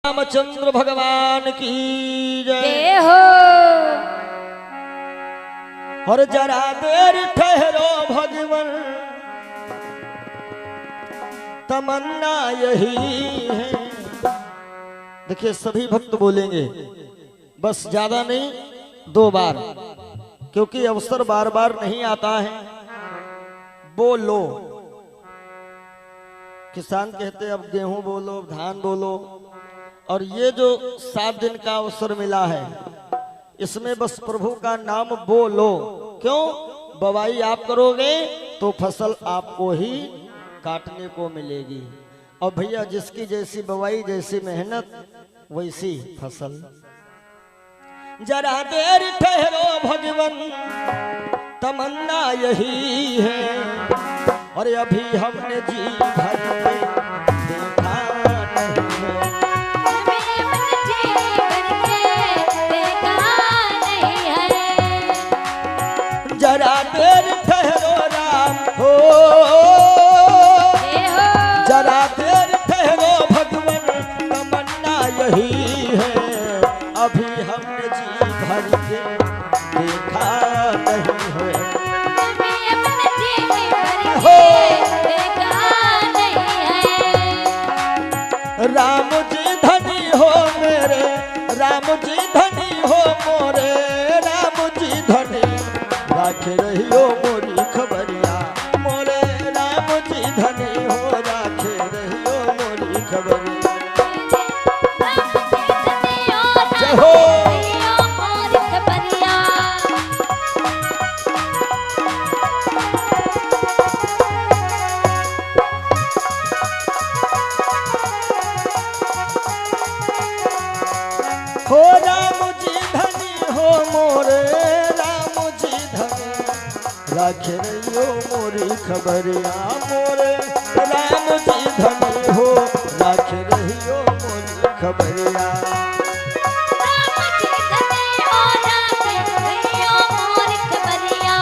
रामचंद्र भगवान की जय हो। और जरा देर ठहरो भगवान, तमन्ना यही है। देखिए सभी भक्त बोलेंगे, बस ज्यादा नहीं, 2 बार, क्योंकि अवसर बार बार नहीं आता है। बोलो, किसान कहते अब गेहूं बोलो, धान बोलो। और ये जो 7 दिन का अवसर मिला है, इसमें बस प्रभु का नाम बोलो। क्यों? बवाई आप करोगे तो फसल आपको ही काटने को मिलेगी। और भैया जिसकी जैसी बवाई, जैसी मेहनत, वैसी फसल। जरा देर ठहरो भगवन, तमन्ना यही है। और अभी हमने जी भर देखा नहीं है। जरा देर ठहरो राम हो, जरा देर ठहरो भगवन, तमन्ना यही है। अभी हमने जी भर के देखा नहीं है। राम जी धनी हो मेरे, राम जी धनी हो मोरे, राम जी धनी राखे रहियो मोरी खबरिया मोरे। राम जी धनी हो, राखे रहियो मोरी खबरिया। जय हो। हो राम जी धनी हो मोरे, राम जी धनी राखे रहियो मोरी खबरिया मोरे। राम जी धनी हो, राखे रहियो मोरी खबरिया। मोरे राम जी धनी हो, राखे रहियो मोरी खबरिया।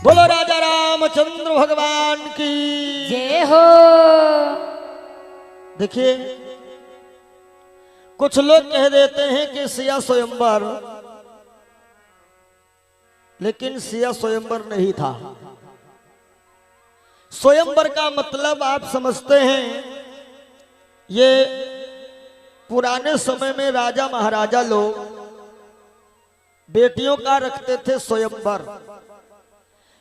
बोलो राजा रामचंद्र भगवान की जय हो। देखिए कुछ लोग कह देते हैं कि सिया स्वयंवर, लेकिन सिया स्वयंवर नहीं था। स्वयंवर का मतलब आप समझते हैं, ये पुराने समय में राजा महाराजा लोग बेटियों का रखते थे स्वयंवर।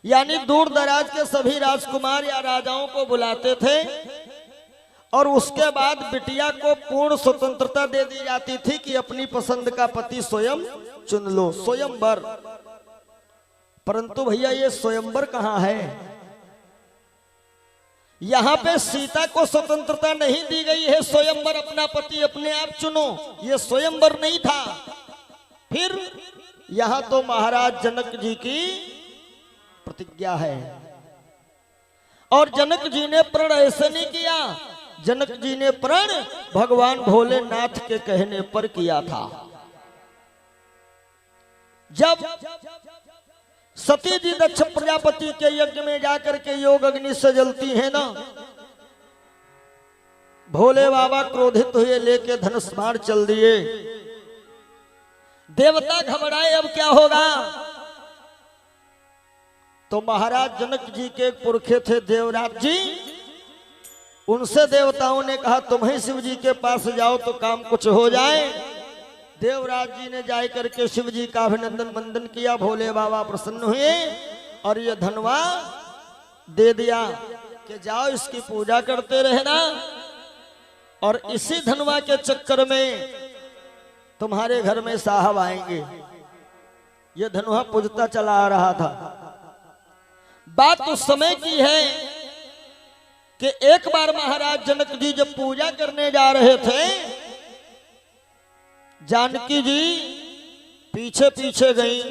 यानी दूर दराज के सभी राजकुमार या राजाओं को बुलाते थे और उसके बाद बिटिया को पूर्ण स्वतंत्रता दे दी जाती थी कि अपनी पसंद का पति स्वयं चुन लो। स्वयंवर। परंतु भैया ये स्वयंवर कहाँ है? यहां पे सीता को स्वतंत्रता नहीं दी गई है। स्वयंवर अपना पति अपने आप चुनो, ये स्वयंवर नहीं था। फिर यहां तो महाराज जनक जी की प्रतिज्ञा है, और जनक जी ने प्रण ऐसे नहीं किया। जनक जी ने प्रण भगवान भोलेनाथ के कहने पर किया था। जब सती जी दक्ष प्रजापति के यज्ञ में जाकर के योग अग्नि से जलती है ना, भोले बाबा क्रोधित हुए, लेके धनुष बाण चल दिए। देवता घबराए, अब क्या होगा? तो महाराज जनक जी के एक पुरखे थे देवराज जी, उनसे देवताओं ने कहा तुम ही शिव जी के पास जाओ तो काम कुछ हो जाए। देवराज जी ने जाए करके शिव जी का अभिनंदन वंदन किया। भोले बाबा प्रसन्न हुए और ये धनवा दे दिया कि जाओ इसकी पूजा करते रहना, और इसी धनवा के चक्कर में तुम्हारे घर में साहब आएंगे। ये धनवा पूजता चला आ रहा था। बात उस समय की है कि एक बार महाराज जनक जी जब पूजा करने जा रहे थे, जानकी जी पीछे पीछे गई।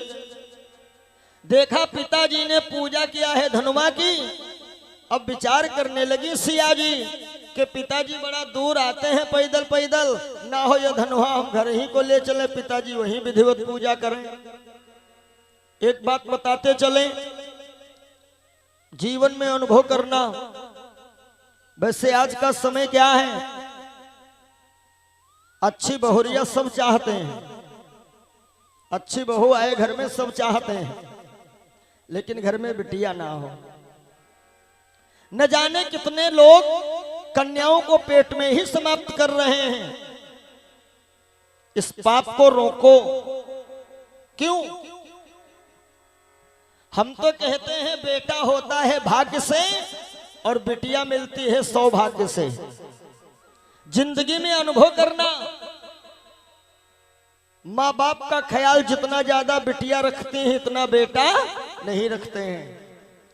देखा पिताजी ने पूजा किया है धनुमा की। अब विचार करने लगी सिया जी कि पिताजी बड़ा दूर आते हैं पैदल पैदल, ना हो ये धनुहा हम घर ही को ले चले, पिताजी वहीं विधिवत पूजा करें। एक बात बताते चले, जीवन में अनुभव करना। वैसे आज का समय क्या है, अच्छी बहुरिया सब चाहते हैं, अच्छी बहू आए घर में सब चाहते हैं, लेकिन घर में बिटिया ना हो। न जाने कितने लोग कन्याओं को पेट में ही समाप्त कर रहे हैं। इस पाप को रोको। क्यों? हम तो कहते हैं बेटा होता है भाग्य से और बिटिया मिलती है सौभाग्य से। जिंदगी में अनुभव करना, माँ बाप का ख्याल जितना ज्यादा बिटिया रखती है इतना बेटा नहीं रखते हैं।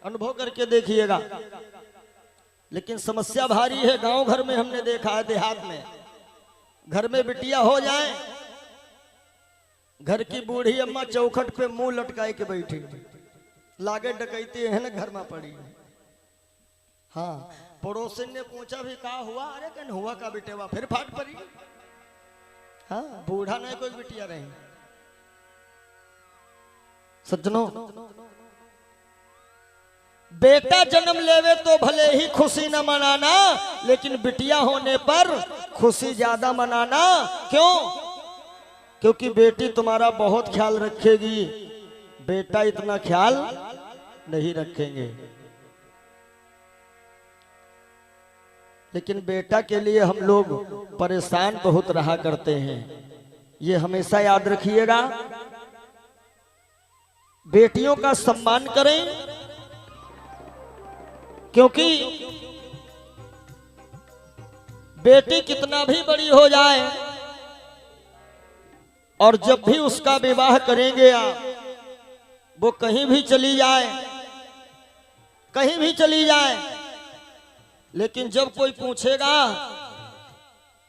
अनुभव करके देखिएगा। लेकिन समस्या भारी है। गांव घर में हमने देखा है, देहात में घर में बिटिया हो जाए, घर की बूढ़ी अम्मा चौखट पे मुंह लटकाए के बैठी, लागे डकैती है ना घर में पड़ी। हाँ, पड़ोसी ने पूछा भी कहा हुआ, अरे कन हुआ का बिटेवा, फिर फाट पड़ी। हाँ, बूढ़ा नहीं कोई बिटिया रही। सज्जनों, बेटा जन्म लेवे तो भले ही खुशी न मनाना, लेकिन बिटिया होने पर खुशी ज्यादा मनाना। क्यों? क्योंकि बेटी तुम्हारा बहुत ख्याल रखेगी, बेटा इतना ख्याल नहीं रखेंगे। लेकिन बेटा के लिए हम लोग परेशान बहुत रहा करते हैं, ये हमेशा याद रखिएगा। बेटियों का सम्मान करें, क्योंकि बेटी कितना भी बड़ी हो जाए और जब भी उसका विवाह करेंगे आप, वो कहीं भी चली जाए, कहीं भी चली जाए, लेकिन जब कोई पूछेगा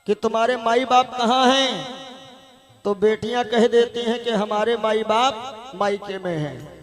कि तुम्हारे माई बाप कहाँ हैं, तो बेटियां कह देती हैं कि हमारे माई बाप मायके में हैं।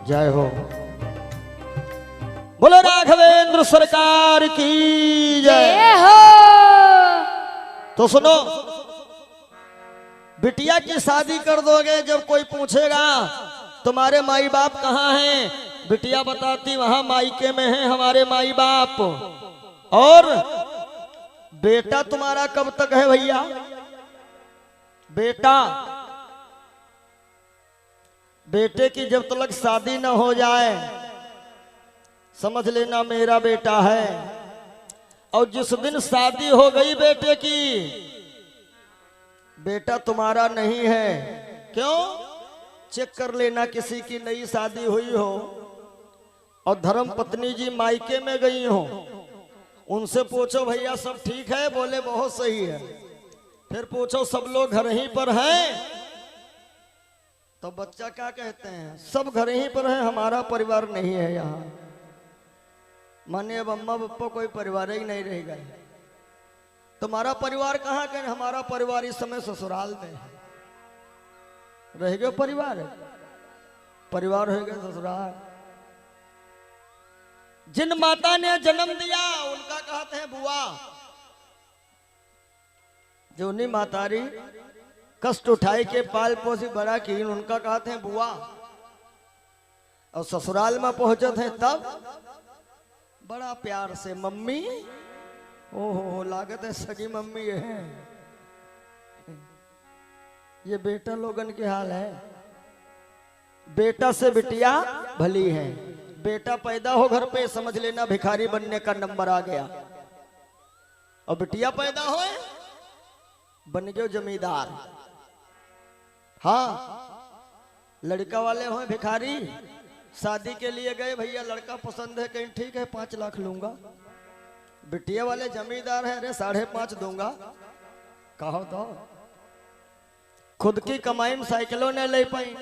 जय हो। बोलो राघवेंद्र सरकार की जय हो। तो सुनो, बिटिया की शादी कर दोगे, जब कोई पूछेगा तुम्हारे माई बाप कहाँ हैं, बिटिया बताती वहां मायके में हैं हमारे माई बाप। और बेटा तुम्हारा कब तक है भैया? बेटा, बेटे की जब तक शादी न हो जाए समझ लेना मेरा बेटा है। और जिस दिन शादी हो गई बेटे की, बेटा तुम्हारा नहीं है। क्यों? चेक कर लेना, किसी की नई शादी हुई हो और धर्म पत्नी जी मायके में गई हो, उनसे पूछो भैया सब ठीक है, बोले बहुत सही है। फिर पूछो सब लोग घर ही पर हैं, तो बच्चा क्या कहते हैं? सब घर ही पर है, हमारा परिवार नहीं है यहाँ। माने अब अम्मा पप्पा कोई परिवार ही नहीं रह गए। तुम्हारा परिवार कहाँ के? हमारा परिवार इस समय ससुराल में है। रह गए परिवार, परिवार हो गए ससुराल। जिन माता ने जन्म दिया उनका कहते हैं बुआ। जो नहीं मातारी कष्ट उठाई के पाल पोसी बड़ा की, उनका कहते हैं बुआ। और ससुराल में पहुंचे थे तब बड़ा प्यार से मम्मी। ओहो, लागत है सगी मम्मी है। ये बेटा लोगन के हाल है। बेटा से बिटिया भली है। बेटा पैदा हो घर पे, समझ लेना भिखारी बनने का नंबर आ गया। और बिटिया पैदा हो, बन गए जमींदार। हाँ, लड़का वाले हो भिखारी शादी के लिए गए, भैया लड़का पसंद है, कहीं ठीक है 5 लाख लूंगा। बिटिया वाले जमींदार हैं, अरे 5.5 दूंगा। कहो तो खुद की कमाई में साइकिलों ने ले पाई,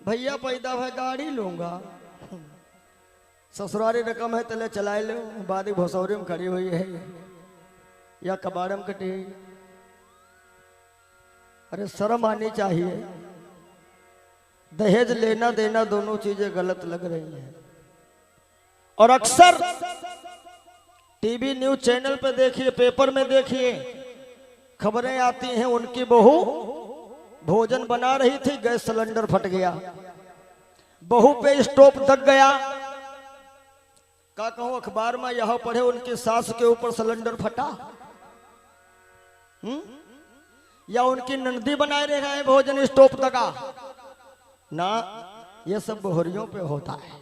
भैया पैदा है गाड़ी लूंगा। ससुरारी रकम है तले चलाए लो, बादी भोसौरी में खड़ी हुई है या कबाड़ में कटी। अरे शर्म आनी चाहिए। दहेज लेना देना दोनों चीजें गलत लग रही हैं। और अक्सर टीवी न्यूज चैनल पे देखिए, पेपर में देखिए, खबरें आती हैं उनकी बहू भोजन बना रही थी, गैस सिलेंडर फट गया, बहू पे स्टोव दग गया। का कहूं अखबार में यह पढ़े उनकी सास के ऊपर सिलेंडर फटा। या उनकी नंदी बनाए रह रहे हैं भोजन, स्टोव दगा ना। ये सब बोहरियों पे होता है।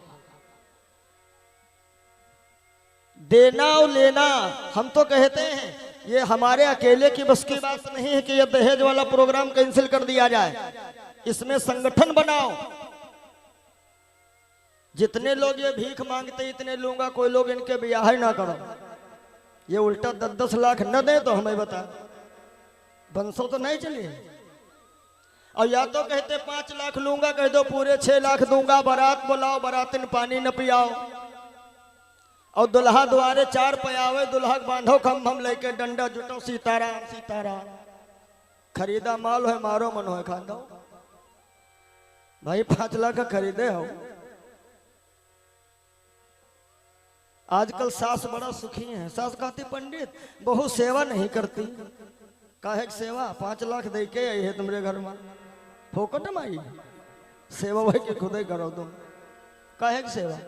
देना और लेना, हम तो कहते हैं ये हमारे अकेले की बस की बात नहीं है कि ये दहेज वाला प्रोग्राम कैंसिल कर दिया जाए। इसमें संगठन बनाओ। जितने लोग ये भीख मांगते इतने लूंगा, कोई लोग इनके ब्याह ही ना करो। ये उल्टा 10-10 लाख न दे तो हमें बता, बंसों तो नहीं चली। और या तो कहते 5 लाख लूंगा, कह दो पूरे 6 लाख दूंगा। बारात बुलाओ, बारातिन पानी न पियाओ, और दुल्हा द्वारे 4 पयावे, दुल्हा बांधो खम लेके डंडा जुटो, सीताराम सीताराम। खरीदा माल है, मारो मन हो खा दो भाई। 5 लाख का खरीदे हो। आजकल सास बड़ा सुखी है। सास कहती पंडित बहु सेवा नहीं करती। काहे सेवा? 5 लाख दे के आई है तुम्हारे घर में, फोकट में आई सेवा भाई के खुद ही करो तुम। काहे सेवा?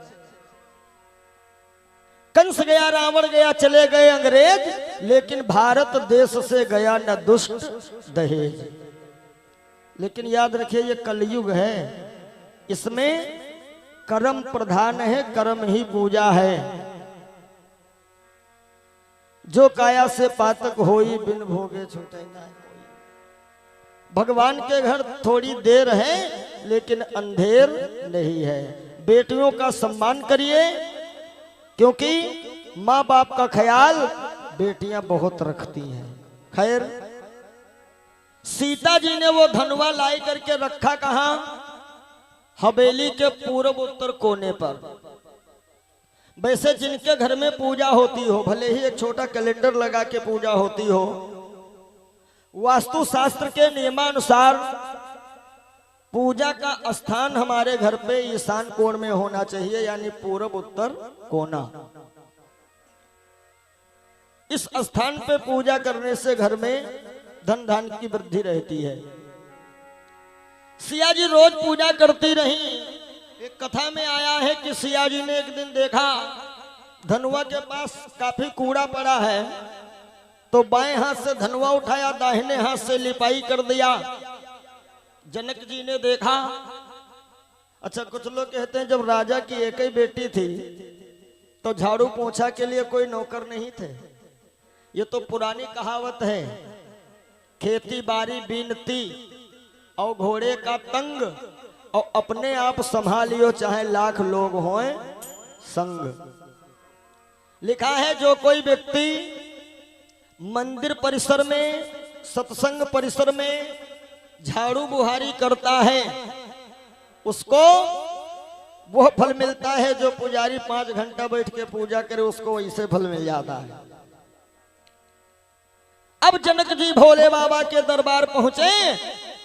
कंस गया, रावण गया, चले गए अंग्रेज, लेकिन भारत देश से गया न दुष्ट दहेज। लेकिन याद रखिए ये कलयुग है, इसमें कर्म प्रधान है, कर्म ही पूजा है। जो काया से पातक होई, बिन भोगे छूटे ना कोई। भगवान के घर थोड़ी देर है, लेकिन अंधेर नहीं है। बेटियों का सम्मान करिए, क्योंकि माँ बाप का ख्याल बेटियां बहुत रखती हैं। खैर, सीता जी ने वो धनवा लाई करके रखा कहां? हवेली के पूर्व उत्तर कोने पर। वैसे जिनके घर में पूजा होती हो, भले ही एक छोटा कैलेंडर लगा के पूजा होती हो, वास्तु शास्त्र के नियमानुसार पूजा का स्थान हमारे घर पे ईशान कोण में होना चाहिए, यानी पूर्व उत्तर कोना। इस स्थान पे पूजा करने से घर में धन धान की वृद्धि रहती है। सिया जी रोज पूजा करती रही। एक कथा में आया है कि सिया जी ने एक दिन देखा धनुआ के पास काफी कूड़ा पड़ा है, तो बाएं हाथ से धनुआ उठाया, दाहिने हाथ से लिपाई कर दिया। जनक जी ने देखा। अच्छा, कुछ लोग कहते हैं जब राजा की एक ही बेटी थी तो झाड़ू पोंछा के लिए कोई नौकर नहीं थे। ये तो पुरानी कहावत है। खेती बाड़ी बीनती और घोड़े का तंग, और अपने आप संभालियो चाहे लाख लोग हों संग। लिखा है जो कोई व्यक्ति मंदिर परिसर में, सत्संग परिसर में झाड़ू बुहारी करता है, उसको वह फल मिलता है जो पुजारी 5 घंटा बैठ के पूजा करे, उसको वैसे फल मिल जाता है। अब जनक जी भोले बाबा के दरबार पहुंचे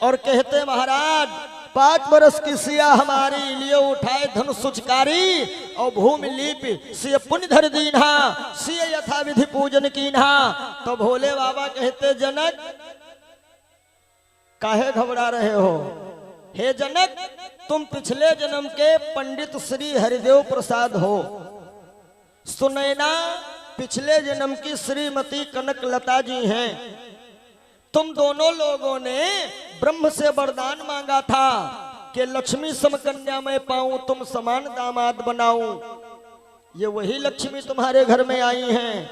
और कहते महाराज 5 बरस की सिया हमारी लिए उठाए धन सुचकारी, और भूमि लीप सिय पुण्य धर दीन्हा, सिय यथा विधि पूजन कीन्हा। तो भोले बाबा कहते जनक काहे घबरा रहे हो? हे जनक, तुम पिछले जन्म के पंडित श्री हरिदेव प्रसाद हो। सुनैना पिछले जन्म की श्रीमती कनकलता जी हैं। तुम दोनों लोगों ने ब्रह्म से वरदान मांगा था कि लक्ष्मी समकन्या मैं पाऊं, तुम समान दामाद बनाऊं। ये वही लक्ष्मी तुम्हारे घर में आई हैं,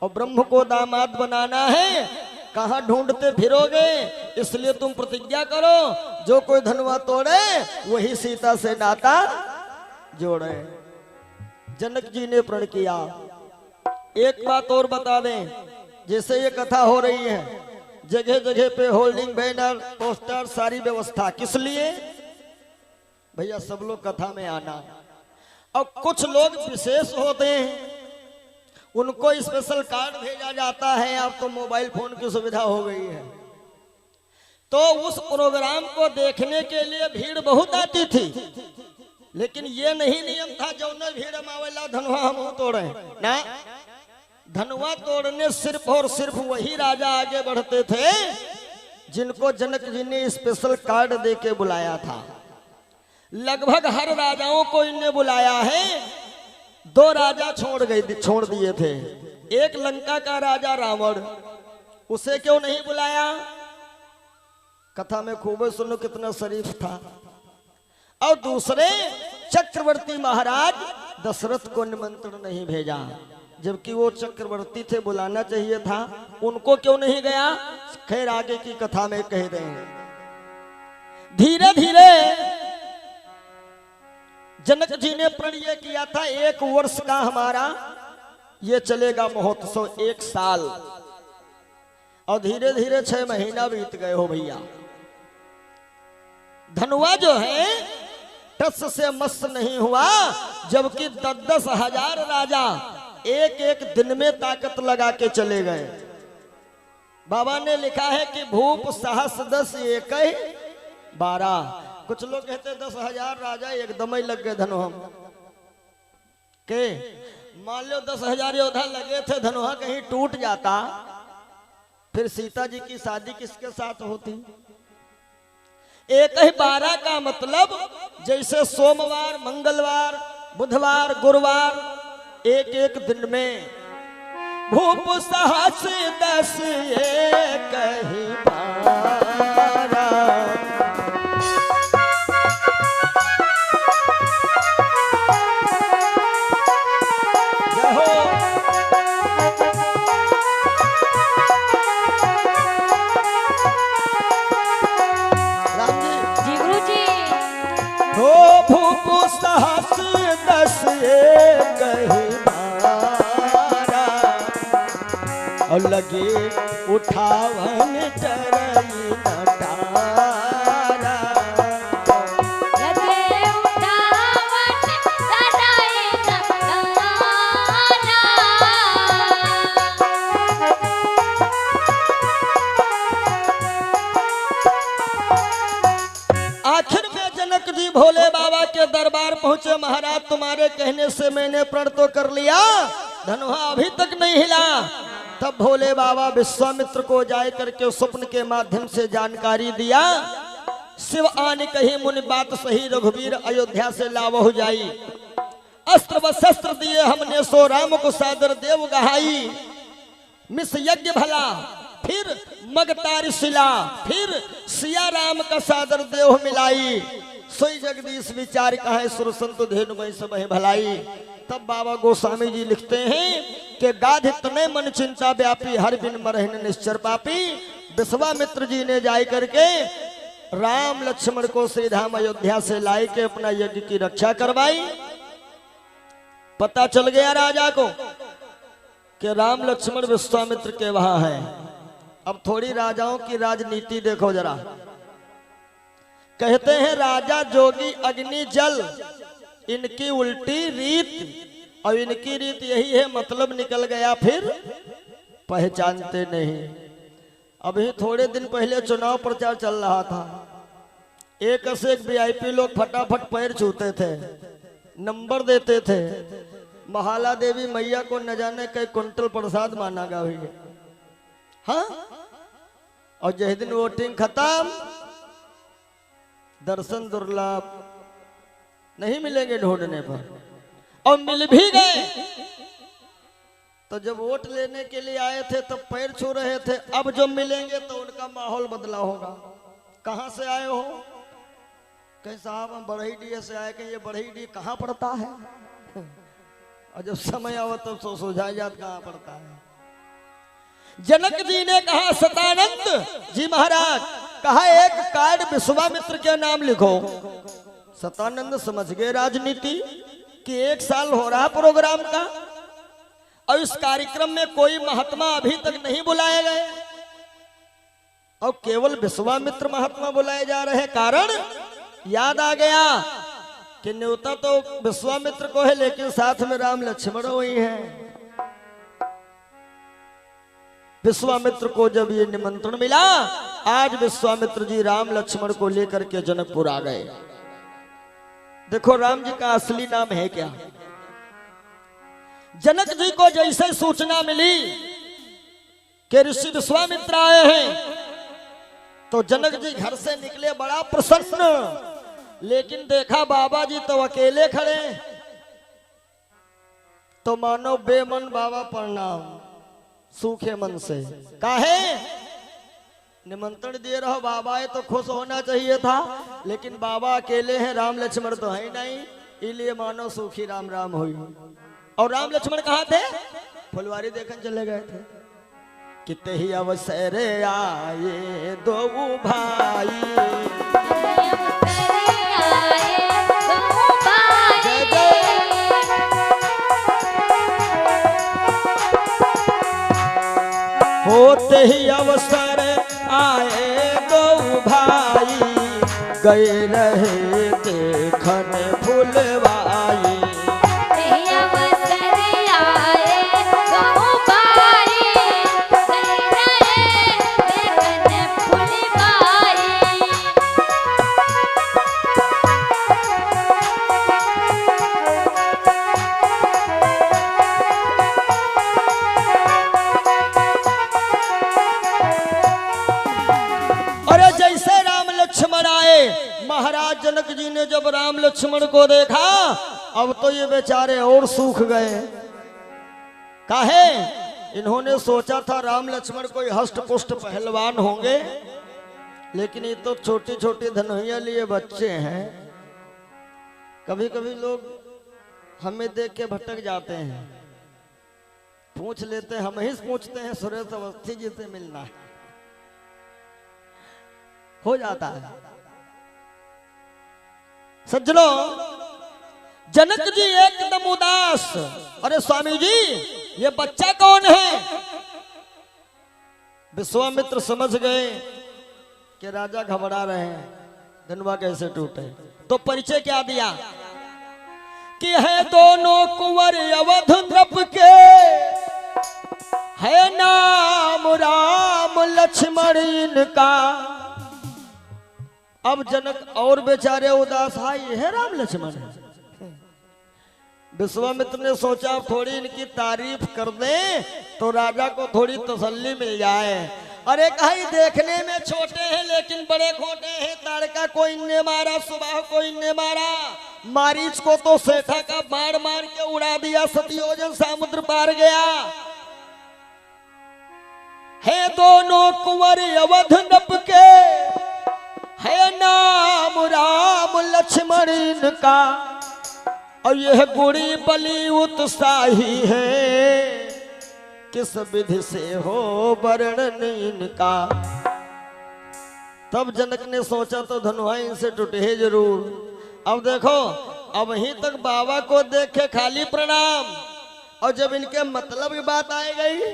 और ब्रह्म को दामाद बनाना है कहाँ ढूंढते फिरोगे, इसलिए तुम प्रतिज्ञा करो जो कोई धनुआ तोड़े वही सीता से नाता जोड़े। जनक जी ने प्रण किया। एक बात और बता दें, जैसे ये कथा हो रही है, जगह जगह पे होल्डिंग, बैनर, पोस्टर, सारी व्यवस्था किस लिए? भैया सब लोग कथा में आना। और कुछ लोग विशेष होते हैं, उनको स्पेशल कार्ड भेजा जाता है। अब तो मोबाइल फोन की सुविधा हो गई है, तो उस प्रोग्राम को देखने के लिए भीड़ बहुत आती थी, लेकिन ये नहीं नियम था जो न भीड़ मावेला धनुआ हम तोड़े ना। धनुआ तोड़ने सिर्फ और सिर्फ वही राजा आगे बढ़ते थे जिनको जनक जी ने स्पेशल कार्ड देके बुलाया था। लगभग हर राजाओं को इनने बुलाया है। 2 राजा छोड़ दिए थे। एक लंका का राजा रावण, उसे क्यों नहीं बुलाया? कथा में खूब सुनो कितना शरीफ था। और दूसरे चक्रवर्ती महाराज दशरथ को निमंत्रण नहीं भेजा, जबकि वो चक्रवर्ती थे, बुलाना चाहिए था। उनको क्यों नहीं गया? खैर आगे की कथा में कह देंगे। धीरे धीरे जनक जी ने प्रण ये किया था, 1 वर्ष का हमारा ये चलेगा महोत्सव, 1 साल। और धीरे धीरे 6 महीना बीत गए हो भैया। धनुआ जो है टस से मस नहीं हुआ, जबकि 10-10 हजार राजा एक एक दिन में ताकत लगा के चले गए। बाबा ने लिखा है कि भूप सहस 10 एक 12। कुछ लोग कहते 10,000 राजा एकदम ही लग गए धनुआ के। मान लो 10,000 योद्धा लगे थे, धनुआ कहीं टूट जाता, फिर सीता जी की शादी किसके साथ होती? 1 ही 12 का मतलब जैसे सोमवार, मंगलवार, बुधवार, गुरुवार, एक दिन में भूप सहस 10 एक ही 12। सहस 10 एक ही 12। और लगे उठावन टरई नटारा। लगे उठावन टरई नटारा। आखिर में जनक जी भोले बाबा के दरबार पहुंचे। महाराज तुम्हारे कहने से मैंने प्रण तो कर लिया, धनुआ अभी तक नहीं हिला। तब भोले बाबा विश्वामित्र को जाए करके स्वप्न के माध्यम से जानकारी दिया। शिव आने कही मुनि बात सही, रघुवीर अयोध्या से लावहु जाई। अस्त्र व शस्त्र दिए हमने सो राम को सादर देव गहाई। मिस यज्ञ भला फिर मगतारी शिला, फिर सिया राम का सादर देव मिलाई। सोई जगदीश विचार कहा सुर संत धेनु मई सब भलाई। तब बाबा गोस्वामी जी लिखते हैं कि गाध तने मन चिंता व्यापी, हर बिन मरहिन निश्चर पापी। विश्वामित्र जी ने जाय करके राम लक्ष्मण को श्रीधाम अयोध्या से लाई के अपना यज्ञ की रक्षा करवाई। पता चल गया राजा को कि राम लक्ष्मण विश्वामित्र के वहां है। अब थोड़ी राजाओं की राजनीति देखो जरा। कहते हैं राजा जोगी अग्नि जल, इनकी उल्टी रीत। और इनकी रीत यही है, मतलब निकल गया फिर पहचानते नहीं। अभी थोड़े दिन पहले चुनाव प्रचार चल रहा था। एक से एक वीआईपी लोग फटाफट पैर छूते थे, नंबर देते थे। महाला देवी मैया को न जाने कई कुंटल प्रसाद माना गया हुई है। हाँ, और जिस दिन वोटिंग खत्म, दर्शन दुर्लभ, नहीं मिलेंगे ढूंढने पर। और मिल भी गए तो जब वोट लेने के लिए आए थे तब पैर छू रहे थे। अब जो मिलेंगे तो उनका माहौल बदला होगा। कहां से आए हो? कहीं साहब हम बरही से आए। कहीं ये बरही कहाँ पड़ता है? और जब समय आवा तब तो सोचा जात कहाँ पड़ता है। जनक जी ने कहा सतानंद जी महाराज, कहा एक कार्ड विश्वामित्र के नाम लिखो। सतानंद समझ गए राजनीति कि 1 साल हो रहा प्रोग्राम का और इस कार्यक्रम में कोई महात्मा अभी तक नहीं बुलाए गए और केवल विश्वामित्र महात्मा बुलाए जा रहे हैं। कारण याद आ गया कि न्योता तो विश्वामित्र को है, लेकिन साथ में राम लक्ष्मण वही हैं। विश्वामित्र को जब ये निमंत्रण मिला, आज विश्वामित्र जी राम लक्ष्मण को लेकर के जनकपुर आ गए। देखो राम जी का असली नाम है क्या। जनक जी को जैसे सूचना मिली कि ऋषि विश्वामित्र आए हैं, तो जनक जी घर से निकले बड़ा प्रसन्न, लेकिन देखा बाबा जी तो अकेले खड़े। तो मानो बेमन बाबा प्रणाम, सूखे मन से। काहे निमंत्रण दिए रहो, बाबा है तो खुश होना चाहिए था, लेकिन बाबा अकेले हैं, राम लक्ष्मण तो है नहीं, इसलिए मानो सूखी राम राम हुई। और राम लक्ष्मण कहाँ थे? फुलवारी देखने चले गए थे। कितने ही अवसर आए दो भाई, होते ही अवसर आए दो भाई, गए रहे देखन फुलवाई। महाराज जनक जी ने जब राम लक्ष्मण को देखा, अब तो ये बेचारे और सूख गए। काहे? इन्होंने सोचा था राम लक्ष्मण कोई हष्ट पुष्ट पहलवान होंगे, लेकिन ये तो छोटी छोटी धनुइया लिए बच्चे हैं। कभी कभी लोग हमें देख के भटक जाते हैं, पूछ लेते हैं, हम ही पूछते हैं सुरेश अवस्थी जी से मिलना है, हो जाता है। सज्जनों, जनक जी एकदम उदास, अरे स्वामी जी ये बच्चा कौन है? विश्वामित्र समझ गए कि राजा घबरा रहे हैं, धनवा कैसे टूटे। तो परिचय क्या दिया कि है दोनों कुंवर अवध नृप के, है नाम राम लक्ष्मण इनका। अब जनक और बेचारे उदास, हा ये है राम लक्ष्मण। विश्वामित्र ने सोचा थोड़ी इनकी तारीफ कर दें तो राजा को थोड़ी तसल्ली मिल जाए। अरे कहीं देखने में छोटे हैं लेकिन बड़े खोटे हैं। ताड़का को इनने मारा, सुबाह को इनने मारा, मारीच को तो सेठा का बाण मार के उड़ा दिया, सतयोजन समुद्र पार गया। है दोनों कुंवर अवध नप के, है नाम राम लक्ष्मण इनका। और यह गुड़ी बली उत्साही है, किस विधि से हो वर्णन इनका। तब जनक ने सोचा तो धनुहा इनसे टूटे जरूर। अब देखो, अब वहीं तक बाबा को देख के खाली प्रणाम, और जब इनके मतलब की बात आई गई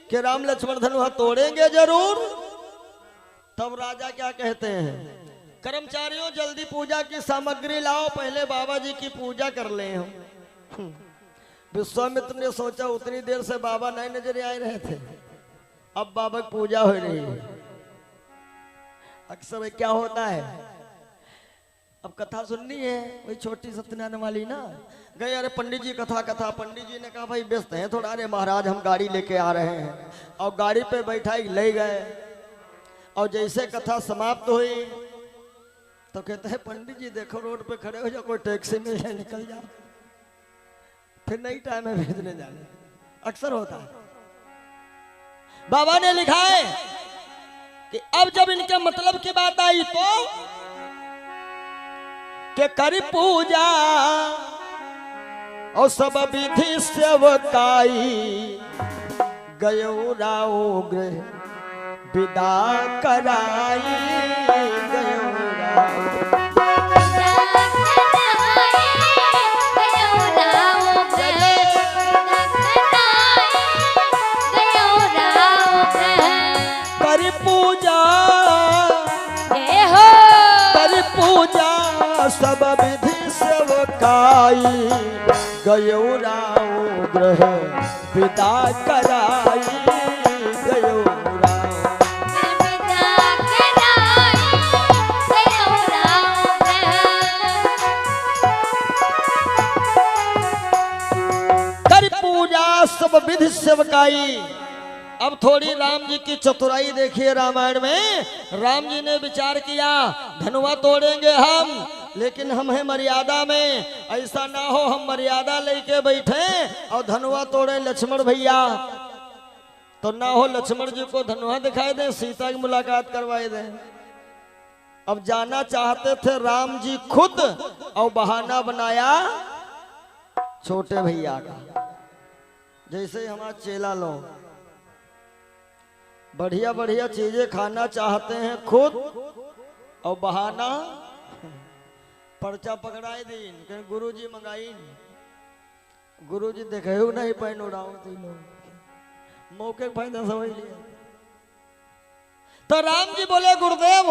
कि राम लक्ष्मण धनुहा तोड़ेंगे जरूर, तब राजा क्या कहते हैं, कर्मचारियों जल्दी पूजा की सामग्री लाओ, पहले बाबा जी की पूजा कर ले हम। विश्वामित्र ने सोचा उतनी देर से बाबा नहीं नजर आए रहे थे, अब बाबा की पूजा हो रही है। अक्सर क्या होता है, अब कथा सुननी है, वही छोटी सत्यनारायण वाली ना, गए अरे पंडित जी कथा। पंडित जी ने कहा भाई व्यस्त हैं थोड़ा, अरे महाराज हम गाड़ी लेके आ रहे हैं, और गाड़ी पे बैठाई ले गए। और जैसे कथा समाप्त हुई तो कहते हैं पंडित जी देखो रोड पे खड़े हो जाओ, कोई टैक्सी मिल जाए निकल जाओ, फिर नहीं टाइम है भेजने जाने। अक्सर होता है। बाबा ने लिखा है कि अब जब इनके मतलब की बात आई तो के करी पूजा और सब विधि सेवकाई, गयो राव गृह विदा कराई गयो राव कर पूजा कर पूजा सब विधि सेवकाई गयो राव ग्रह विदा कराई गयो सब विधि सेवकाई। अब थोड़ी राम जी की चतुराई देखिए रामायण में। राम जी ने विचार किया धनुआ तोड़ेंगे हम, लेकिन हम हैं मर्यादा में, ऐसा ना हो हम मर्यादा लेके बैठे और धनुआ तोड़े लक्ष्मण भैया, तो ना हो लक्ष्मण जी को धनुआ दिखाई दे, सीता की मुलाकात करवाई दे। अब जाना चाहते थे राम जी खुद और बहाना बनाया छोटे भैया का। जैसे हमारा चेला लोग बढ़िया बढ़िया चीजें खाना चाहते हैं खुद और बहाना पर्चा पकड़ाई दिन गुरुजी मंगाई, गुरुजी देखे नहीं पहन उड़ाओ मौके फायदा समझ लिया। तो राम जी बोले गुरुदेव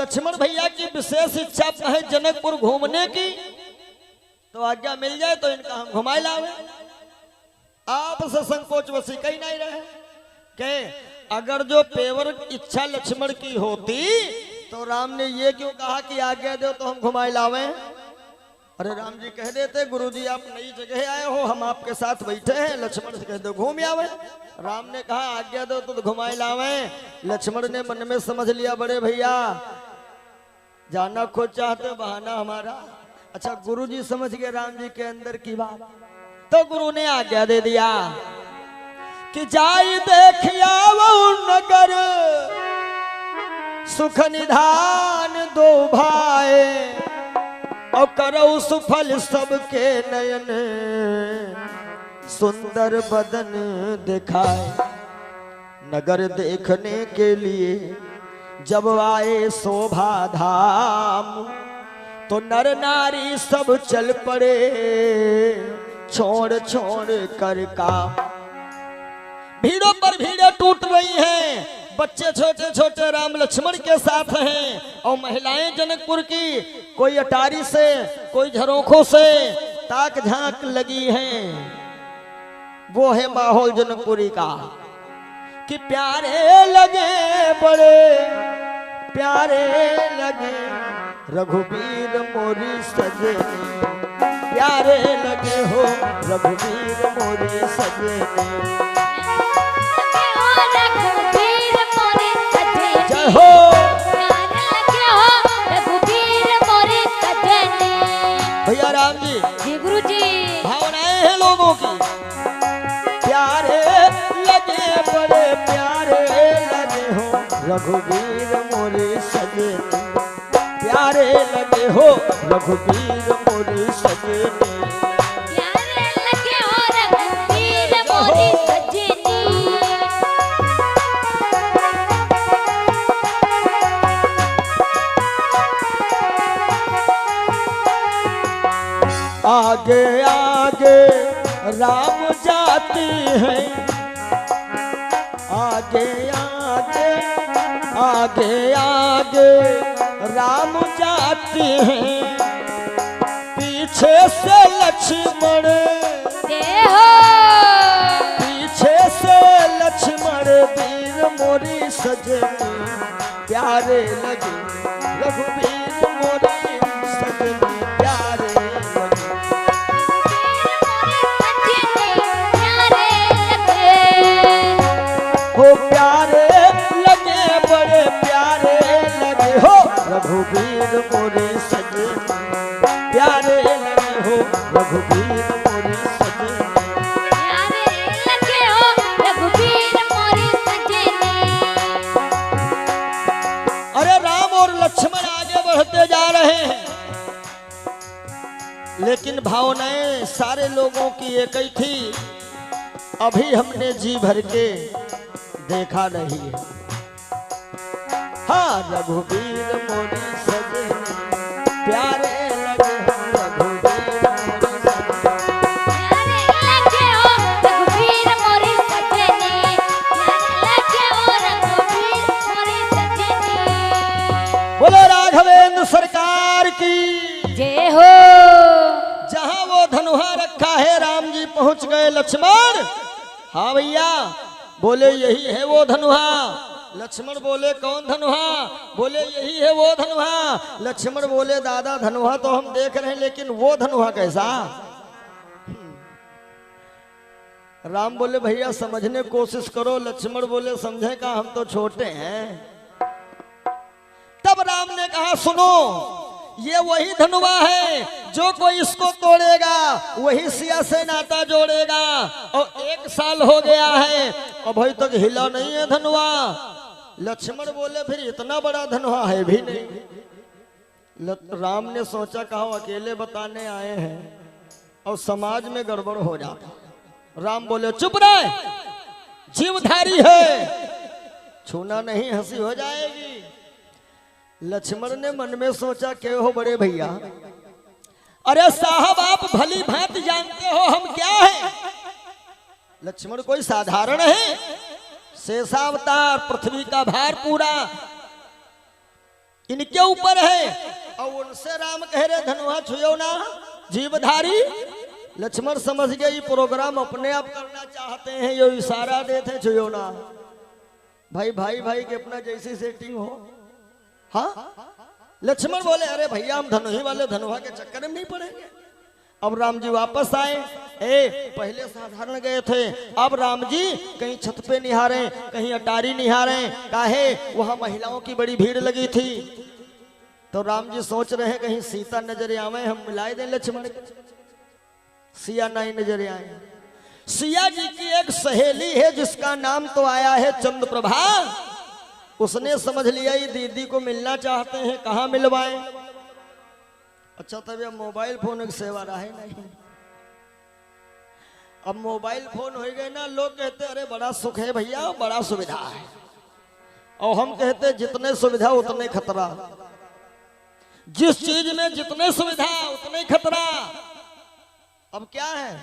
लक्ष्मण भैया की विशेष इच्छा है जनकपुर घूमने की, तो आज्ञा मिल जाए तो इनका हम घुमाए लावे। आपसे संकोच वसी कहीं नहीं रहे के अगर जो पेवर इच्छा लक्ष्मण की होती तो राम ने ये क्यों कहा कि आज्ञा दो तो हम घुमाए लावे। अरे राम जी कह देते गुरुजी आप नई जगह आए हो, हम आपके साथ बैठे हैं, लक्ष्मण से कह दो घूम आवे। राम ने कहा आज्ञा दो तो घुमाए लावे। लक्ष्मण ने मन में समझ लिया बड़े भैया जाना खुद चाहते बहाना हमारा। अच्छा गुरुजी समझ गए राम जी के अंदर की बात, तो गुरु ने आज्ञा दे दिया कि जाई देखिया वो नगर सुख निधान दो भाई और करो सुफल सबके नयन सुंदर बदन दिखाए। नगर देखने के लिए जब आए शोभा धाम तो नर नारी सब चल पड़े छोड़ छोड़ कर काम। भीड़ों पर भीड़ें टूट रही हैं, बच्चे छोटे छोटे राम लक्ष्मण के साथ हैं और महिलाएं जनकपुर की कोई अटारी से कोई झरोखों से ताक झांक लगी हैं। वो है माहौल जनकपुरी का कि प्यारे लगे बड़े प्यारे लगे रघुवीर मोरी सजने, प्यारे लगे हो रघुवीर मोरी सजने। जय हो भैया राम जी जी गुरु जी भावनाएं हैं लोगों की। प्यारे लगे बड़े प्यारे लगे हो रघुवीर मोरी सजने, प्यारे लगे हो रघुवीर मोरी सजने, प्यारे लगे हो रघुवीर मोरी सजनी। आगे आगे राम जाती है, आगे आगे आगे आगे राम जाती हैं, पीछे से लक्ष्मण पीछे से लक्ष्मण वीर मोरी सजनी, प्यारे लगे रघुवीर मोरी सजनी, प्यारे हो प्यारे लगे बड़े प्यारे लगे हो रघुवीर मोरे सजने, प्यारे लगे हो रघुवीर मोरे सजने, प्यारे लगे हो रघुवीर मोरी सजनी। अरे राम और लक्ष्मण आगे बढ़ते जा रहे हैं, लेकिन भावनाएं सारे लोगों की एक ही थी अभी हमने जी भर के देखा नहीं है। हाँ रघुवीर मोरी सजनी प्यारे लगे रघुवीर मोरी सजनी। प्यारे लगे हो रघुवीर मोरी सजनी, प्यारे लगे हो रघुवीर मोरी सजनी। बोलो राघवेंद्र सरकार की जय हो। जहां वो धनुहा रखा है राम जी पहुंच गए। लक्ष्मण, हाँ भैया, बोले यही है वो धनुहा। लक्ष्मण बोले कौन धनुहा? बोले यही है वो धनुहा। लक्ष्मण बोले दादा धनुहा तो हम देख रहे हैं, लेकिन वो धनुहा कैसा? राम बोले भैया समझने कोशिश करो। लक्ष्मण बोले समझे का, हम तो छोटे हैं। तब राम ने कहा सुनो, ये वही धनुआ है जो कोई इसको तोड़ेगा वही सिया से नाता जोड़ेगा। और 1 साल हो गया है अभी तक हिला नहीं है धनुआ। लक्ष्मण बोले फिर इतना बड़ा धनुआ है भी नहीं। राम ने सोचा कहा अकेले बताने आए हैं और समाज में गड़बड़ हो जाता। राम बोले चुप रहे, जीवधारी है, छूना नहीं, हंसी हो जाएगी। लक्ष्मण ने मन में सोचा के हो बड़े भैया, अरे साहब आप भली भांति जानते हो हम क्या है। लक्ष्मण कोई साधारण है? शेषावतार, पृथ्वी का भार पूरा इनके ऊपर है। और उनसे राम कह रहे धनुहा छुयो ना, जीवधारी। लक्ष्मण समझ गए ये प्रोग्राम अपने आप करना चाहते हैं, ये इशारा देते छुयो ना। भाई भाई भाई के अपना जैसी सेटिंग हो। हाँ लक्ष्मण बोले अरे भैया हम धनुही वाले धनुहा के चक्कर में नहीं पड़ेंगे। अब राम जी वापस आए। पहले साधारण गए थे, अब राम जी कहीं छत पे निहारे, कहीं अटारी निहारे। काहे? वहां महिलाओं की बड़ी भीड़ लगी थी। तो राम जी सोच रहे हैं कहीं सीता नजर आवे, हम मिलाए दें लक्ष्मण को। सिया नहीं नजर आए। सिया जी की एक सहेली है जिसका नाम तो आया है चंद्रप्रभा। उसने समझ लिया ये दीदी को मिलना चाहते हैं, कहाँ मिलवाएं। अच्छा तब अब मोबाइल फोन की सेवा रहे नहीं। अब मोबाइल फोन हो गए ना, लोग कहते अरे बड़ा सुख है भैया, बड़ा सुविधा है। और हम कहते जितने सुविधा उतने खतरा। जिस चीज में जितने सुविधा उतने खतरा। अब क्या है,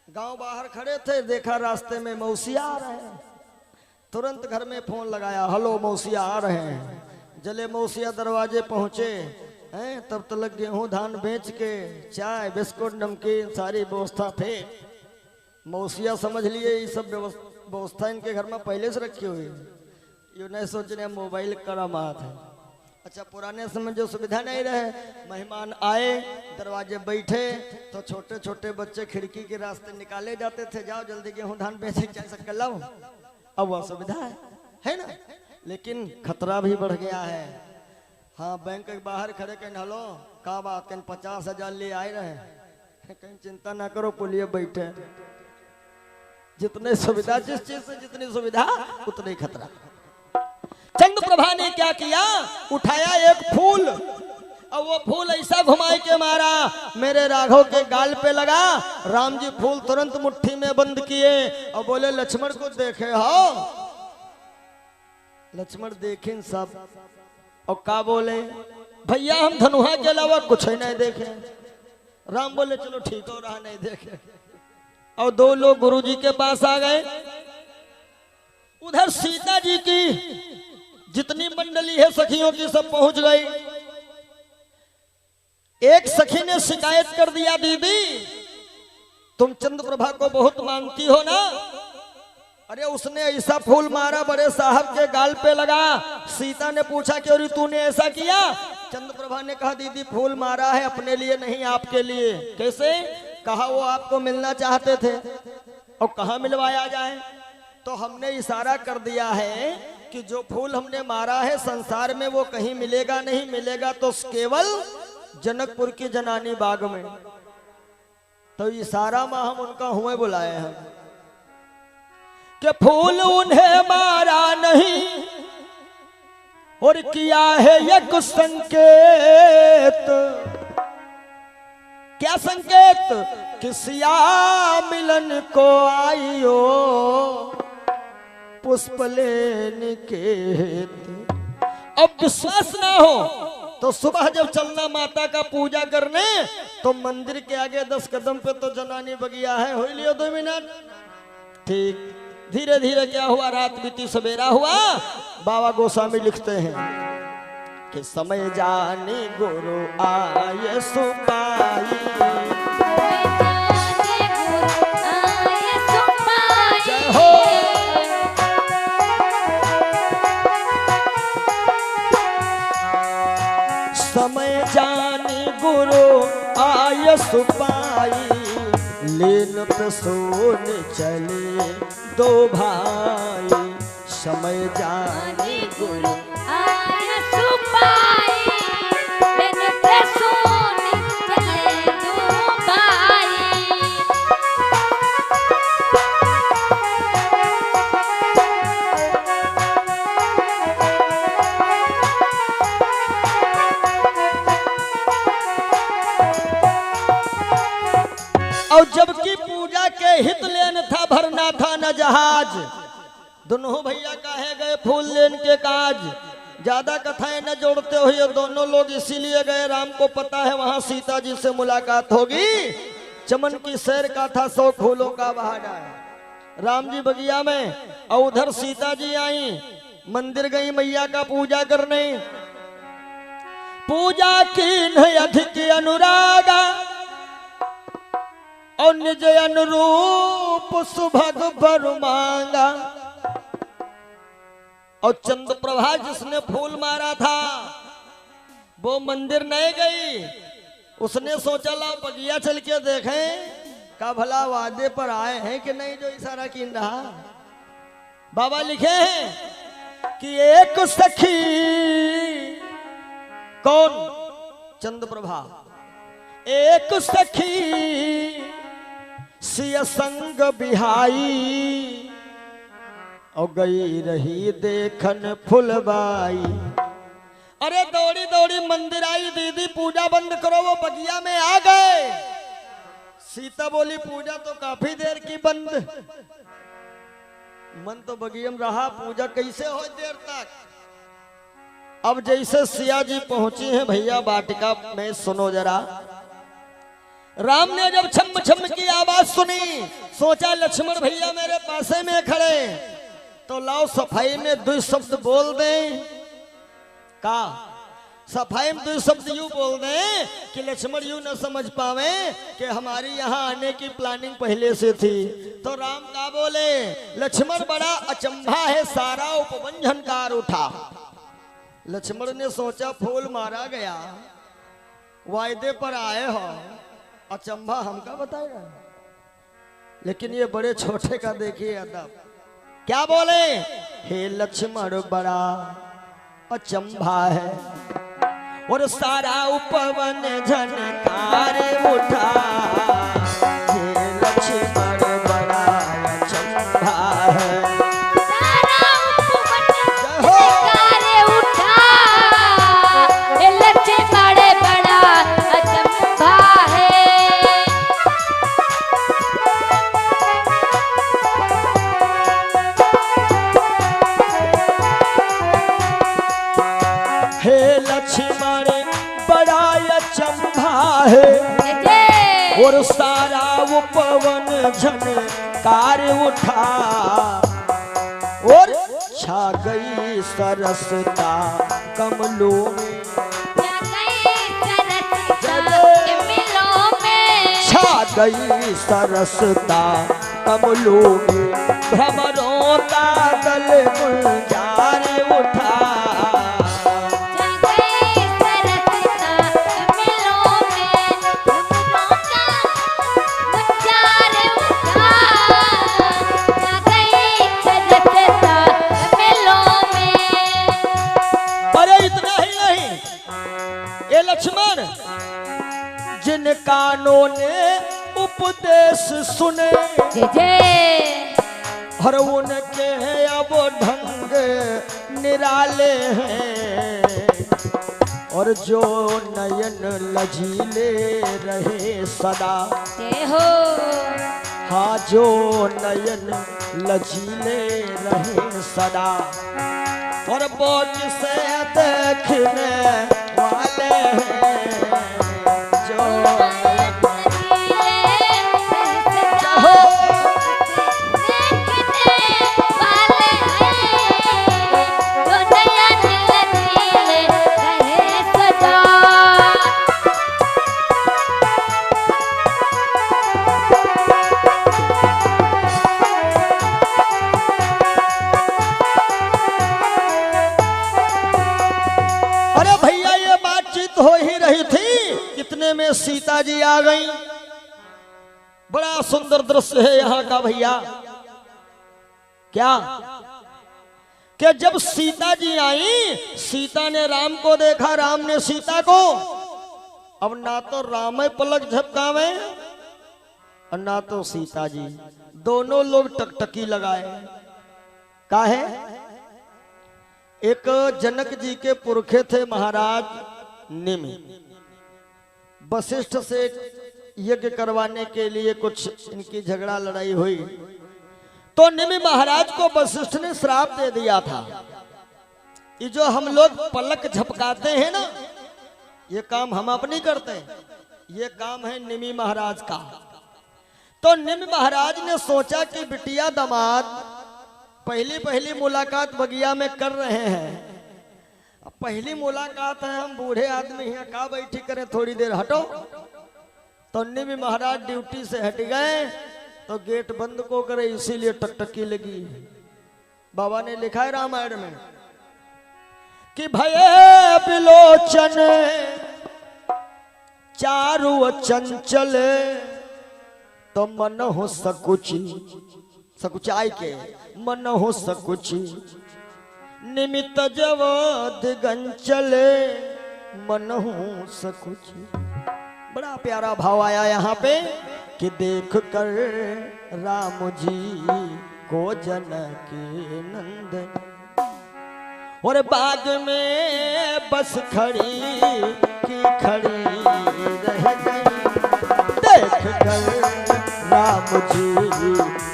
गांव बाहर खड़े थे, देखा रास्ते में मौसिया आ रहे हैं। तुरंत घर में फोन लगाया, हेलो मौसिया आ रहे हैं। जले मौसिया दरवाजे पहुंचे हैं, तब तक गेहूं धान बेच के चाय बिस्कुट नमकीन सारी व्यवस्था थे। मौसिया समझ लिए ये सब व्यवस्था इनके घर में पहले से रखी हुई। ये नहीं सोच रहे मोबाइल करामात है। अच्छा पुराने समय जो सुविधा नहीं रहे, मेहमान आए दरवाजे बैठे तो छोटे छोटे बच्चे खिड़की के रास्ते निकाले जाते थे, जाओ जल्दी गेहूं धान बेचे चाय शक्कर लाओ। अब वह सुविधा है ना, लेकिन खतरा भी बढ़ गया है। हाँ बैंक के बाहर खड़े कहीं हेलो का बात, कहीं 50,000 ले आए रहे, कहीं चिंता ना करो पुलिस बैठे। जितने सुविधा, जिस चीज से जितनी सुविधा उतनी खतरा। चंद्रप्रभा ने क्या किया, उठाया एक फूल और वो फूल ऐसा घुमाए के मारा, मेरे राघव के गाल पे लगा। राम जी फूल तुरंत मुट्ठी में बंद किए और बोले लक्ष्मण को देखे हो। लक्ष्मण देखें सब और का बोले भैया हम धनुहा के अलावा कुछ ही नहीं देखे। राम बोले चलो ठीक हो रहा, नहीं देखे। और 2 लोग गुरु जी के पास आ गए। उधर सीता जी की जितनी मंडली है सखियों की सब पहुंच गई। एक सखी ने शिकायत कर दिया, दीदी तुम चंद्रप्रभा को बहुत मानती हो ना। अरे उसने ऐसा फूल मारा बड़े साहब के गाल पे लगा। सीता ने पूछा कि अरे तूने ऐसा किया। चंद्रप्रभा ने कहा दीदी फूल मारा है अपने लिए नहीं आपके लिए। कैसे? कहा वो आपको मिलना चाहते थे और कहाँ मिलवाया जाए। तो हमने इशारा कर दिया है कि जो फूल हमने मारा है संसार में वो कहीं मिलेगा नहीं, मिलेगा तो केवल जनकपुर की जनानी बाग में। तो इशारा में हम उनका हुए बुलाए हैं कि फूल उन्हें मारा नहीं और किया है एक संकेत। क्या संकेत कि सिया मिलन को आइयो पुष्प लेने के हेत। अब विश्वास ना हो तो सुबह जब चलना माता का पूजा करने तो मंदिर के आगे 10 कदम पे तो जनानी बगिया है, हो लियो 2 मिनट। ठीक धीरे धीरे क्या हुआ, रात बीती सवेरा हुआ। बाबा गोस्वामी लिखते हैं कि समय जाने गुरु आए सुपाई, जय हो। समय जाने गुरु आय सुपाई, लेन पे सोने चले 2 भाई। समय जाने गुरु आय सुपाई, लेन पे सोने चले 2 भाई। और जबकि पूजा के हित लेन था, भरना था न जहाज। दोनों भैया काहे गए फूल लेन के काज। ज्यादा कथाएं न जोड़ते हुए दोनों लोग इसीलिए गए, राम को पता है वहां सीता जी से मुलाकात होगी। चमन की सैर का था 100 फूलों का बहाना। राम जी बगिया में और उधर सीता जी आई, मंदिर गई मैया का पूजा करने। पूजा की न अधिक अनुरागा, और निज अनुरूप सुभग बर मांगा। और चंद्रप्रभा जिसने फूल मारा था वो मंदिर नहीं गई। उसने सोचा ला बगिया चल के देखें का भला वादे पर आए हैं कि नहीं, जो इशारा कीन रहा। बाबा लिखे हैं कि एक सखी, कौन? चंद्रप्रभा। एक सखी सिय संग बिहाई, और गई रही देखन फुलबाई। अरे दौड़ी दौड़ी मंदिर आई, दीदी पूजा बंद करो, वो बगिया में आ गए। सीता बोली पूजा तो काफी देर की बंद, मन तो बगिया में रहा, पूजा कैसे हो देर तक। अब जैसे सिया जी पहुंची हैं भैया वाटिका में, सुनो जरा। राम ने जब छम छम की आवाज सुनी, सोचा लक्ष्मण भैया मेरे पासे में खड़े, तो लाओ सफाई में 2 शब्द बोल दें। का सफाई में 2 शब्द यूं बोल दें कि लक्ष्मण यूं न समझ पावे कि हमारी यहाँ आने की प्लानिंग पहले से थी। तो राम का बोले, लक्ष्मण बड़ा अचंभा है, सारा उपवंझनकार उठा। लक्ष्मण ने सोचा फूल मारा गया, वायदे पर आए हो, अचंभा हमका बताएगा। लेकिन ये बड़े छोटे का देखिए अदब, क्या बोले, हे लक्ष्मण बड़ा अचंभा है, और सारा उपवन झनकार उठा। हे लक्ष्मण बड़ा अचंभा है, सारा उपवन झनकार उठा। हे लक्ष्मण बड़ा अचंभा है। हे लक्ष्मण बड़ा अचंभा है, और सारा उपवन झनकार उठा। और छा गई सरसता कमलों में, छा गई सरसता कमलों में, भ्रमरों का दल गुलजार उठा। लक्ष्मण जिन कानों ने उपदेश सुने, और उनके अब ढंग निराले हैं। और जो नयन लजीले रहे सदा, जय हो हाँ जो नयन लजीले रहे सदा, और वो जिसे देखने वाले हैं जो हो ही रही थी, कितने में सीता जी आ गई। बड़ा सुंदर दृश्य है यहाँ का भैया। क्या कि जब सीता जी आई, सीता ने राम को देखा, राम ने सीता को। अब ना तो राम पलक झपकावे और ना तो सीता जी, दोनों लोग टकटकी लगाए। काहे? एक जनक जी के पुरखे थे महाराज निमि, वशिष्ठ से यज्ञ करवाने के लिए कुछ इनकी झगड़ा लड़ाई हुई, तो निमि महाराज को वशिष्ठ ने श्राप दे दिया था। ये जो हम लोग पलक झपकाते हैं ना, ये काम हम अपनी करते हैं, ये काम है निमि महाराज का। तो निमि महाराज ने सोचा कि बिटिया दामाद पहली पहली मुलाकात बगिया में कर रहे हैं, पहली मुलाकात है, हम बूढ़े आदमी यहाँ का बैठी करें, थोड़ी देर हटो। तो निमि महाराज ड्यूटी से हट गए तो गेट बंद को करे, इसीलिए टकटकी लगी। बाबा ने लिखा है रामायण में कि भये बिलोचन चारु चंचल, तो मन हो सकुची, सकुचाई के मन हो सकुची, निमित्त जब दिगंचल मनहु सकुची। बड़ा प्यारा भाव आया यहाँ पे कि देख कर राम जी को जनक नंदन, और बाग में बस खड़ी की खड़ी रह गई, देख कर राम जी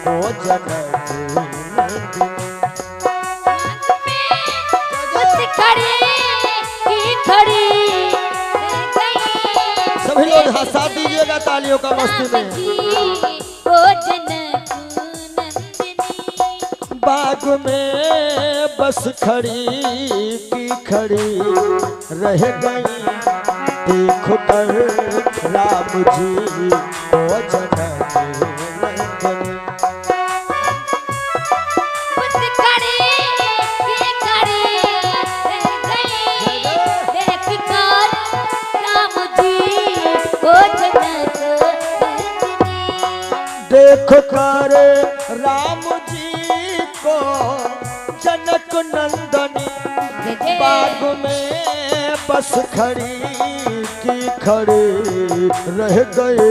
को जनक नंदन। सभी लोग हंसा दीजिएगा तालियों का मस्ती में। बाग में बस खड़ी की खड़ी रह गई, देख कर राम जी को जनक नंदन। देख कर राम जी को जनक नंदनी, बाग में बस खड़ी की खड़ी रह गए।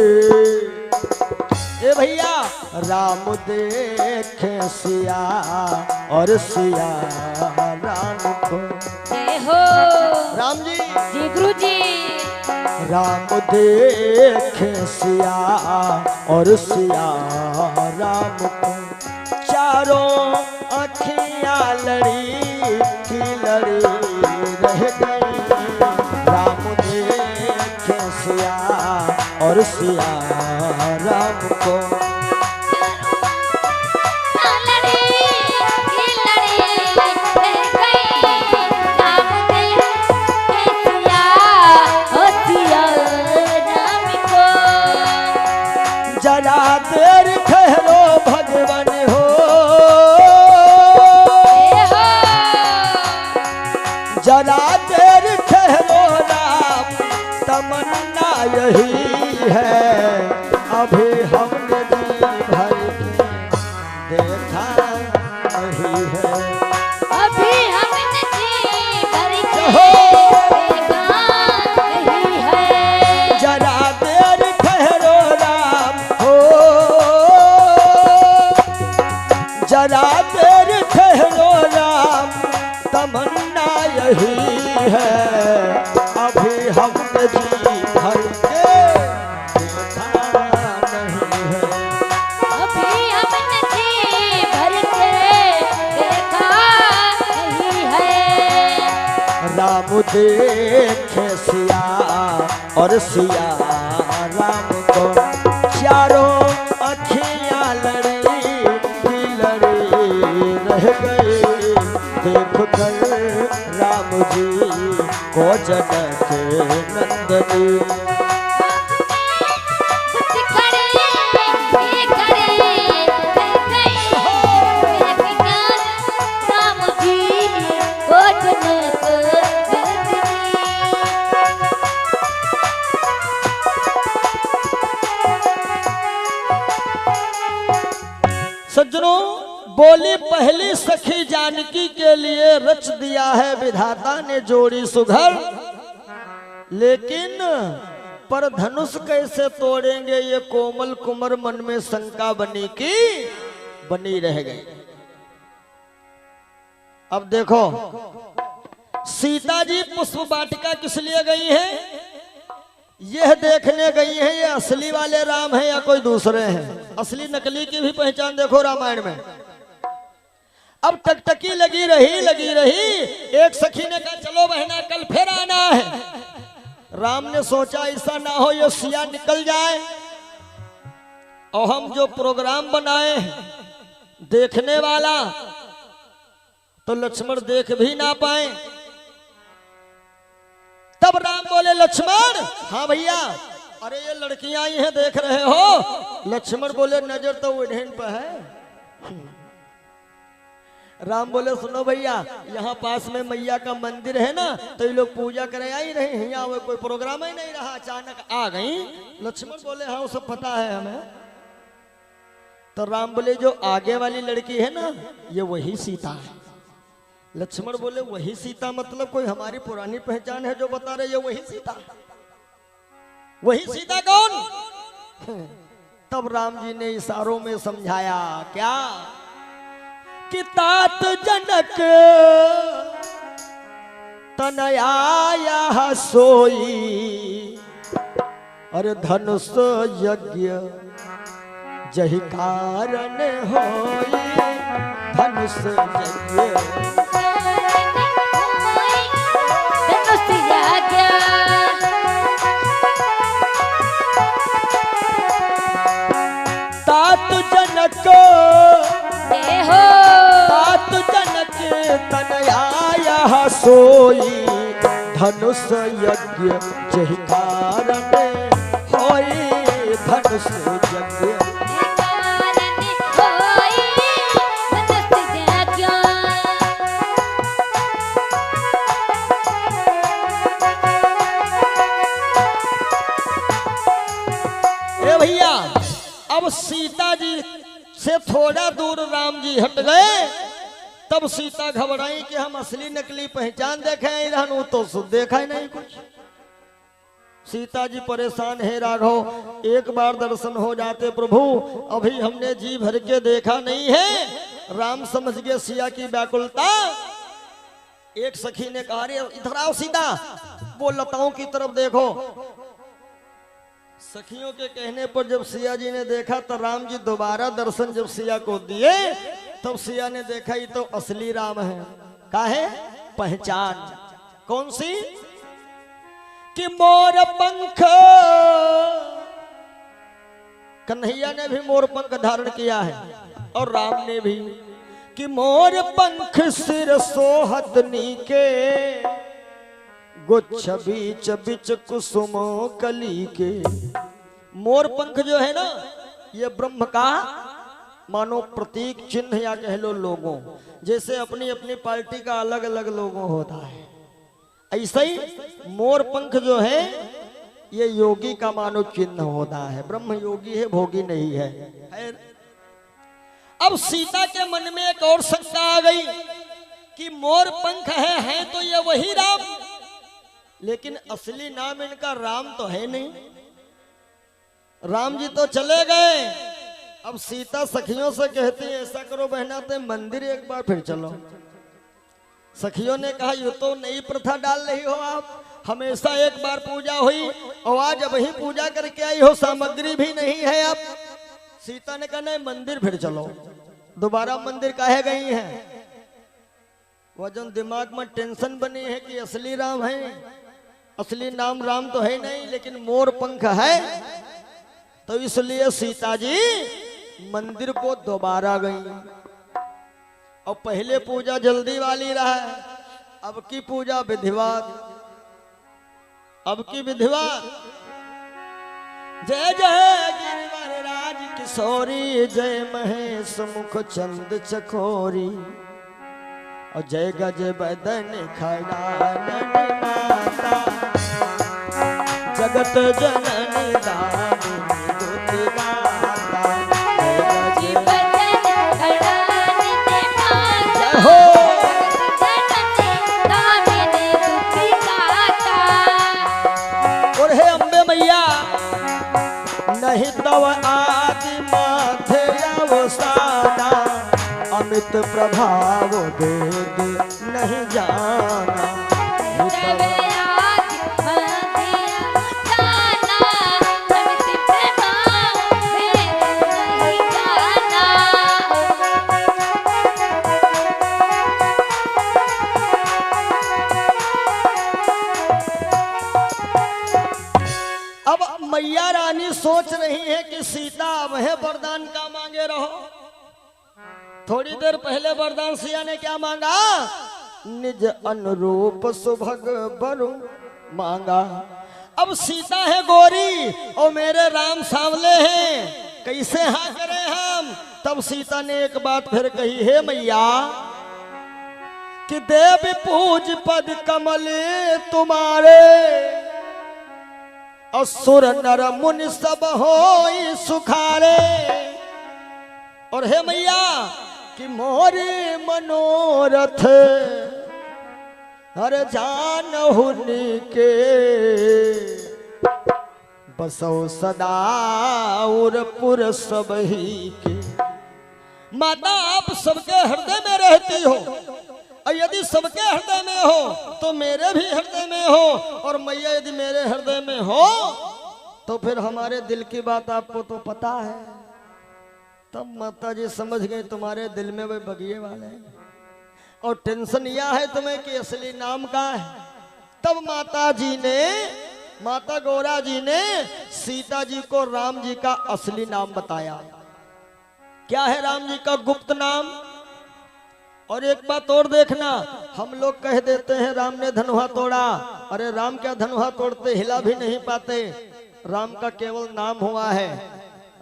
ए भैया, राम देखे सिया और सिया राम को। हो राम जी, जी गुरु जी। राम देखे सिया और सिया राम को, चारों अखियां लड़ी की लड़ी रह गई। राम देखे सिया और सिया राम को, जरा देर ठहरो भगवान हो, जरा देर ठहरो राम, तमन्ना यही है, अभी हमने जी भर देखा नहीं है, अभी हमने जी भर देखा नहीं है। जरा देर ठहरो राम हो, जरा देर ठहरो राम, तमन्ना यही है, हमने जी भर के देखा नहीं है। अभी हमने जी भर के देखा नहीं है। राम देखे सिया और सिया राम को, चारों अखियां लड़ी रह गए देख कर राम जी को जनक नंदनी। कुछ खड़े ये खड़े रह गए देख कर राम जी को जनक नंदनी। सज्जनों, बोली पहली सखी जानकी के लिए रच दिया है विधाता ने जोड़ी सुघर, लेकिन पर धनुष कैसे तोड़ेंगे ये कोमल कुंवर मन में शंका बनी की बनी रह गई। अब देखो, सीता जी पुष्प वाटिका किस लिए गई हैं? यह देखने गई हैं ये असली वाले राम हैं या कोई दूसरे हैं। असली नकली की भी पहचान देखो रामायण में। अब टकटकी लगी रही। एक सखी ने कहा चलो बहना कल फिर आना है। राम ने सोचा ऐसा ना हो ये सिया निकल जाए और हम जो प्रोग्राम बनाए देखने वाला तो लक्ष्मण देख भी ना पाए। तब राम बोले लक्ष्मण, हाँ भैया, अरे ये लड़कियां आई हैं देख रहे हो। लक्ष्मण बोले नजर तो उन्हें पर है। राम बोले सुनो भैया, यहाँ पास में मैया का मंदिर है ना, तो ये लोग पूजा करे आई रहे हैं, यहाँ कोई प्रोग्राम ही नहीं रहा, अचानक आ गई। लक्ष्मण बोले हाँ वो सब पता है हमें। तो राम बोले जो आगे वाली लड़की है ना ये वही सीता है। लक्ष्मण बोले वही सीता मतलब कोई हमारी पुरानी पहचान है जो बता रहे ये वही सीता? वही सीता कौन? तब राम जी ने इशारों में समझाया क्या कि तात जनक तनया सोई अरे धनुष यज्ञ जहि कारण होई धनुष यज्ञ। तात जनक तनया सोई धनुष यज्ञ जहि कारण होई धनुष यज्ञ। भैया अब सीता जी से थोड़ा दूर राम जी हट गए। तब सीता घबराई कि हम असली नकली पहचान देखे रहनु तो सुध देखा ही नहीं कुछ। सीता जी परेशान है राघव, एक बार दर्शन हो जाते प्रभु, अभी हमने जी भर के देखा नहीं है। राम समझ गए सिया की व्याकुलता। एक सखी ने कहा रे इधर आओ सीता, वो लताओं की तरफ देखो। सखियों के कहने पर जब सिया जी ने देखा तो राम जी दोबारा दर्शन जब सिया को दिए तब सिया ने देखा ये तो असली राम है। काहे? पहचान कौन सी? कि मोर पंख, कन्हैया ने भी मोर पंख धारण किया है और राम ने भी, कि मोर पंख सिर सोहत नीके गुच्छ बीच बीच कुसुमो कली के। मोर पंख जो है ना ये ब्रह्म का मानो प्रतीक चिन्ह या कह लो लोगों, जैसे अपनी अपनी पार्टी का अलग अलग लोगो होता है, ऐसे ही मोर पंख जो है ये योगी का मानो चिन्ह होता है। ब्रह्म योगी है, भोगी नहीं है। अब सीता के मन में एक और शंका आ गई कि मोर पंख है तो ये वही राम, लेकिन असली नाम इनका राम तो है नहीं। राम जी तो चले गए। अब सीता सखियों से कहती है ऐसा करो बहना ते मंदिर एक बार फिर चलो। सखियों ने कहा ये तो नई प्रथा डाल रही हो आप, हमेशा एक बार पूजा हुई और आज वही पूजा करके आई हो, सामग्री भी नहीं है आप। सीता ने कहा नहीं मंदिर फिर चलो। दोबारा मंदिर काहे गई हैं? वजन दिमाग में टेंशन बनी है कि असली राम है, असली नाम राम तो है नहीं लेकिन मोर पंख है, तो इसलिए सीता जी मंदिर को दोबारा गई। और पहले पूजा जल्दी वाली रहा, अब की पूजा विधिवत, अब की विधिवत। जय जय गिरिवर राज किशोरी, जय महेश मुख चंद चकोरी, और जय गज बदन खड़ानन माता, जगत जननी दामिनी दुति गाता। जय गज हो और हे अम्बे मैया, नहीं तव आदि माथे अवसाना, अमित प्रभाव वेद नहीं जाना। अब मैया रानी सोच रही है कि सीता अब है वरदान का मांगे रहो। थोड़ी देर पहले वरदान सिया ने क्या मांगा? निज अनुरूप सुभग बरु मांगा। अब सीता है गोरी और मेरे राम सांवले हैं, कैसे हाँ करें हम? तब सीता ने एक बात फिर कही, हे मैया कि देव पूज पद कमल तुम्हारे, असुर नर मुनि सब होई सुखारे। और हे मैया कि मोरे मनोरथ हर जान हुनी के, बसो सदा उरपुर सब ही के। माता आप सबके हृदय में रहती हो, और यदि सबके हृदय में हो तो मेरे भी हृदय में हो, और मैया यदि मेरे हृदय में हो तो फिर हमारे दिल की बात आपको तो पता है। तब माता जी समझ गए तुम्हारे दिल में वे बगिए वाले हैं, और टेंशन यह है तुम्हें कि असली नाम का है। तब माता गौरा जी ने सीता जी को राम जी का असली नाम बताया। क्या है राम जी का गुप्त नाम? और एक बात और देखना, हम लोग कह देते हैं राम ने धनुहा तोड़ा, अरे राम क्या धनुहा तोड़ते, हिला भी नहीं पाते। राम का केवल नाम हुआ है,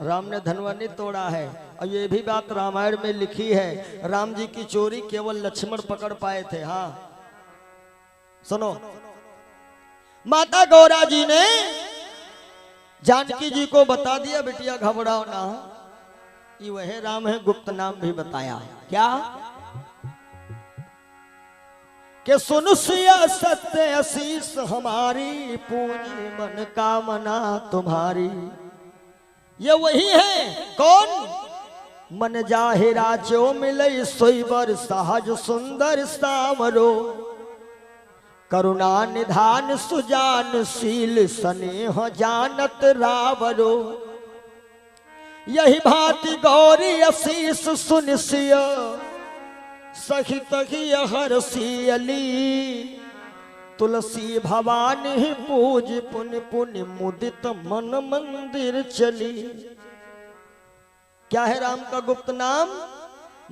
राम ने धनुहा नहीं तोड़ा है। और ये भी बात रामायण में लिखी है, राम जी की चोरी केवल लक्ष्मण पकड़ पाए थे। हाँ सुनो, माता गौरा जी ने जानकी जी को बता दिया, बिटिया घबराओ ना, ये वह राम है। गुप्त नाम भी बताया। क्या कि सुन सिया सत्य आशीष हमारी, पूजी मन कामना तुम्हारी। ये वही है। कौन? मन जाहिरा जो मिले सोईबर, सहज सुंदर सामरो, करुणा निधान सुजान शील, स्नेह जानत रावरो। यही भांति गौरी आशीष सुन सिया, सखित ही हरसियली। तुलसी भवानी पूज पुण्य पुण्य, मुदित मन मंदिर चली। क्या है राम का गुप्त नाम?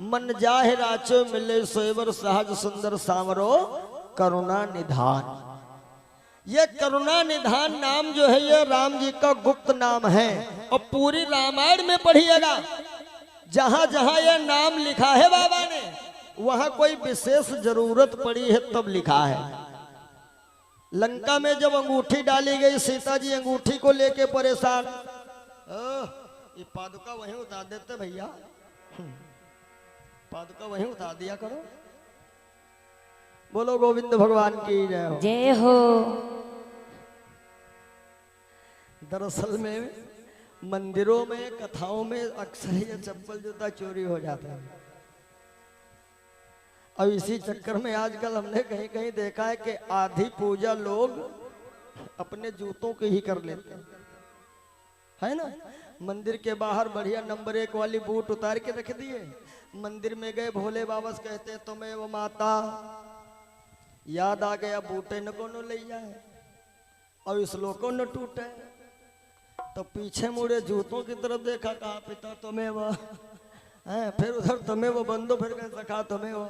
मन जाहे राचो मिले सोएवर, सहज सुंदर सामरो, करुणा निधान। ये करुणा निधान नाम जो है ये राम जी का गुप्त नाम है। और पूरी रामायण में पढ़िएगा, जहां जहां यह नाम लिखा है बाबा ने, वहां कोई विशेष जरूरत पड़ी है तब लिखा है। लंका में जब अंगूठी डाली गई, सीता जी अंगूठी को लेके परेशान, ये पादुका वहीं उतार देते भैया, पादुका वहीं उतार दिया करो। बोलो गोविंद भगवान की जय हो। जय हो। दरअसल में मंदिरों में, कथाओं में अक्सर ये चप्पल जूता चोरी हो जाता है। अब इसी चक्कर में आजकल हमने कहीं कहीं देखा है कि आधी पूजा लोग अपने जूतों की ही कर लेते हैं, है ना। मंदिर के बाहर बढ़िया नंबर 1 वाली बूट उतार के रख दिए, मंदिर में गए भोले बाबा से कहते तुम्हें वो माता याद आ गया बूटे न कोनो ले जाए और इस लोगों न टूटे, तो पीछे मुड़े जूतों की तरफ देखा, कहा पिता तुम्हें वह है, फिर उधर तुम्हें वो बंदो, फिर कह सका तुम्हें वो,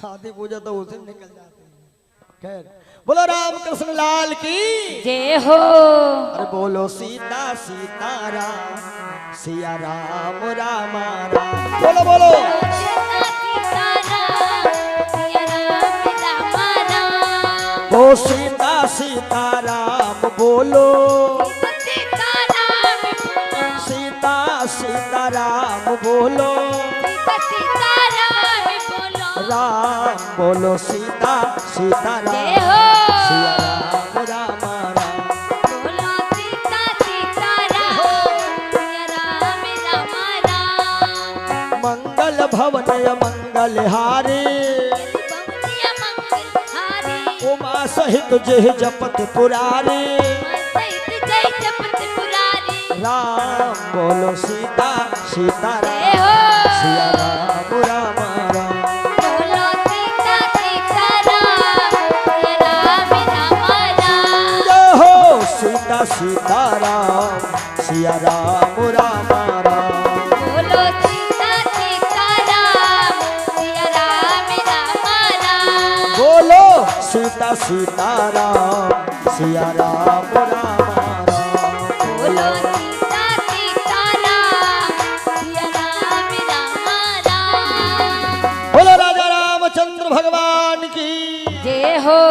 आधी पूजा तो उसे निकल जाती है। खैर बोलो राम कृष्ण लाल की जय हो। अरे बोलो सीता सीताराम सिया राम राम राम, बोलो बोलो ओ सीता सीताराम बोलो, सीता सीताराम बोलो, राम बोलो सीता सीताराम सिया राम राम राम, मंगल भवन मंगल हारी उमा सहित जय जपत पुरारी, राम बोलो सीता सीताराम सिया राम राम राम, जय हो सीता सीताराम सिया राम राम राम, बोलो सीता सीताराम सिया राम राम राम, बोलो बोलो राजा रामचंद्र भगवान की जय हो।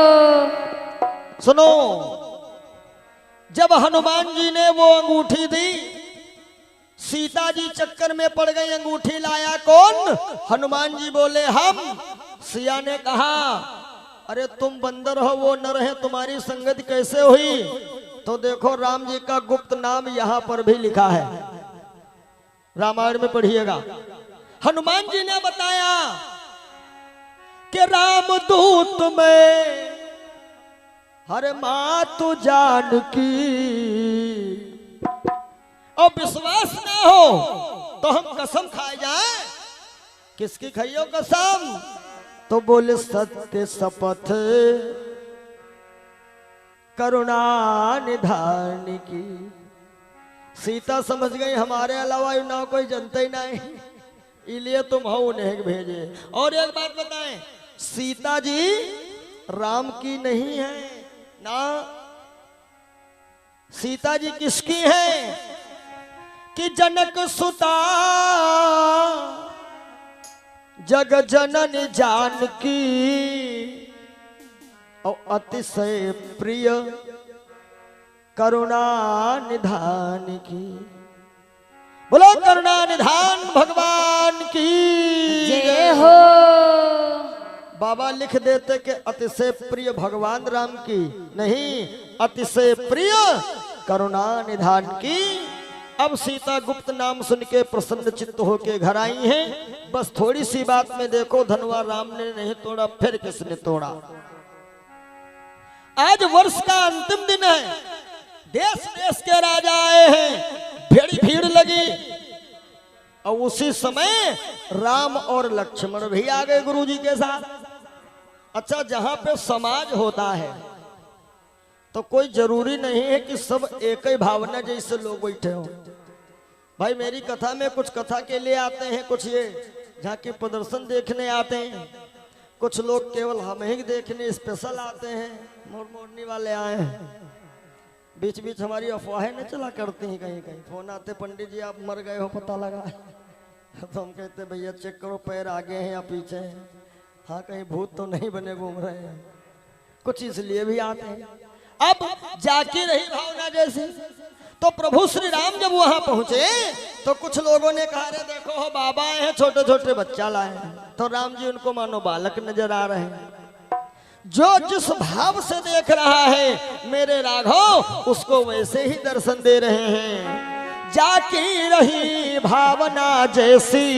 सुनो, जब हनुमान जी ने वो अंगूठी दी, सीता जी चक्कर में पड़ गई, अंगूठी लाया कौन? हनुमान जी बोले हम। सिया ने कहा अरे तुम बंदर हो, वो नर है, तुम्हारी संगति कैसे हुई? तो देखो राम जी का गुप्त नाम यहाँ पर भी लिखा है, रामायण में पढ़िएगा। हनुमान जी ने बताया कि रामदूत में हरे मातु जानकी, और विश्वास ना हो तो हम कसम खाए जाए। किसकी खाइयो कसम? तो बोले सत्य शपथ करुणा निधान की। सीता समझ गई हमारे अलावा ना कोई जनता ही नहीं, इसलिए तुम हो उन्हें भेजे। और एक बात बताएं, सीता जी राम की नहीं है ना, सीता जी किसकी है? कि जनक सुता जग जनन जानकी, और अतिशय प्रिय करुणा निधान की। बोलो करुणा निधान भगवान की जय हो। बाबा लिख देते कि अतिशय प्रिय भगवान राम की नहीं, अतिशय प्रिय करुणा निधान की। अब सीता गुप्त नाम सुन के प्रसन्न चित्त होके घर आई हैं। बस थोड़ी सी बात में देखो, धनवा राम ने नहीं तोड़ा, फिर किसने तोड़ा? आज वर्ष का अंतिम दिन है, देश देश के राजा आए हैं, भीड़ लगी, और उसी समय राम और लक्ष्मण भी आ गए गुरुजी के साथ। अच्छा, जहां पे समाज होता है तो कोई जरूरी नहीं है कि सब एक ही भावना जैसे लोग बैठे हो। भाई मेरी कथा में कुछ कथा के लिए आते हैं, कुछ ये झांकी प्रदर्शन देखने आते हैं, कुछ लोग केवल हमें ही देखने स्पेशल आते हैं, मोरनी वाले आए हैं। बीच बीच हमारी अफवाहें न चला करती हैं, कहीं कहीं फोन आते, पंडित जी आप मर गए हो पता लगा। तो हम कहते भैया चेक करो पैर आगे हैं या पीछे हैं, हाँ कहीं भूत तो नहीं बने घूम रहे हैं, कुछ इसलिए भी आते हैं। अब जाकी रही भावना जैसी, तो प्रभु श्री राम जब वहां पहुंचे तो कुछ लोगों ने कहा रे देखो हो बाबा आए हैं, छोटे छोटे बच्चा लाए हैं। तो राम जी उनको मानो बालक नजर आ रहे हैं। जो जिस भाव से देख रहा है मेरे राघव, उसको वैसे ही दर्शन दे रहे हैं। जाकी रही भावना जैसी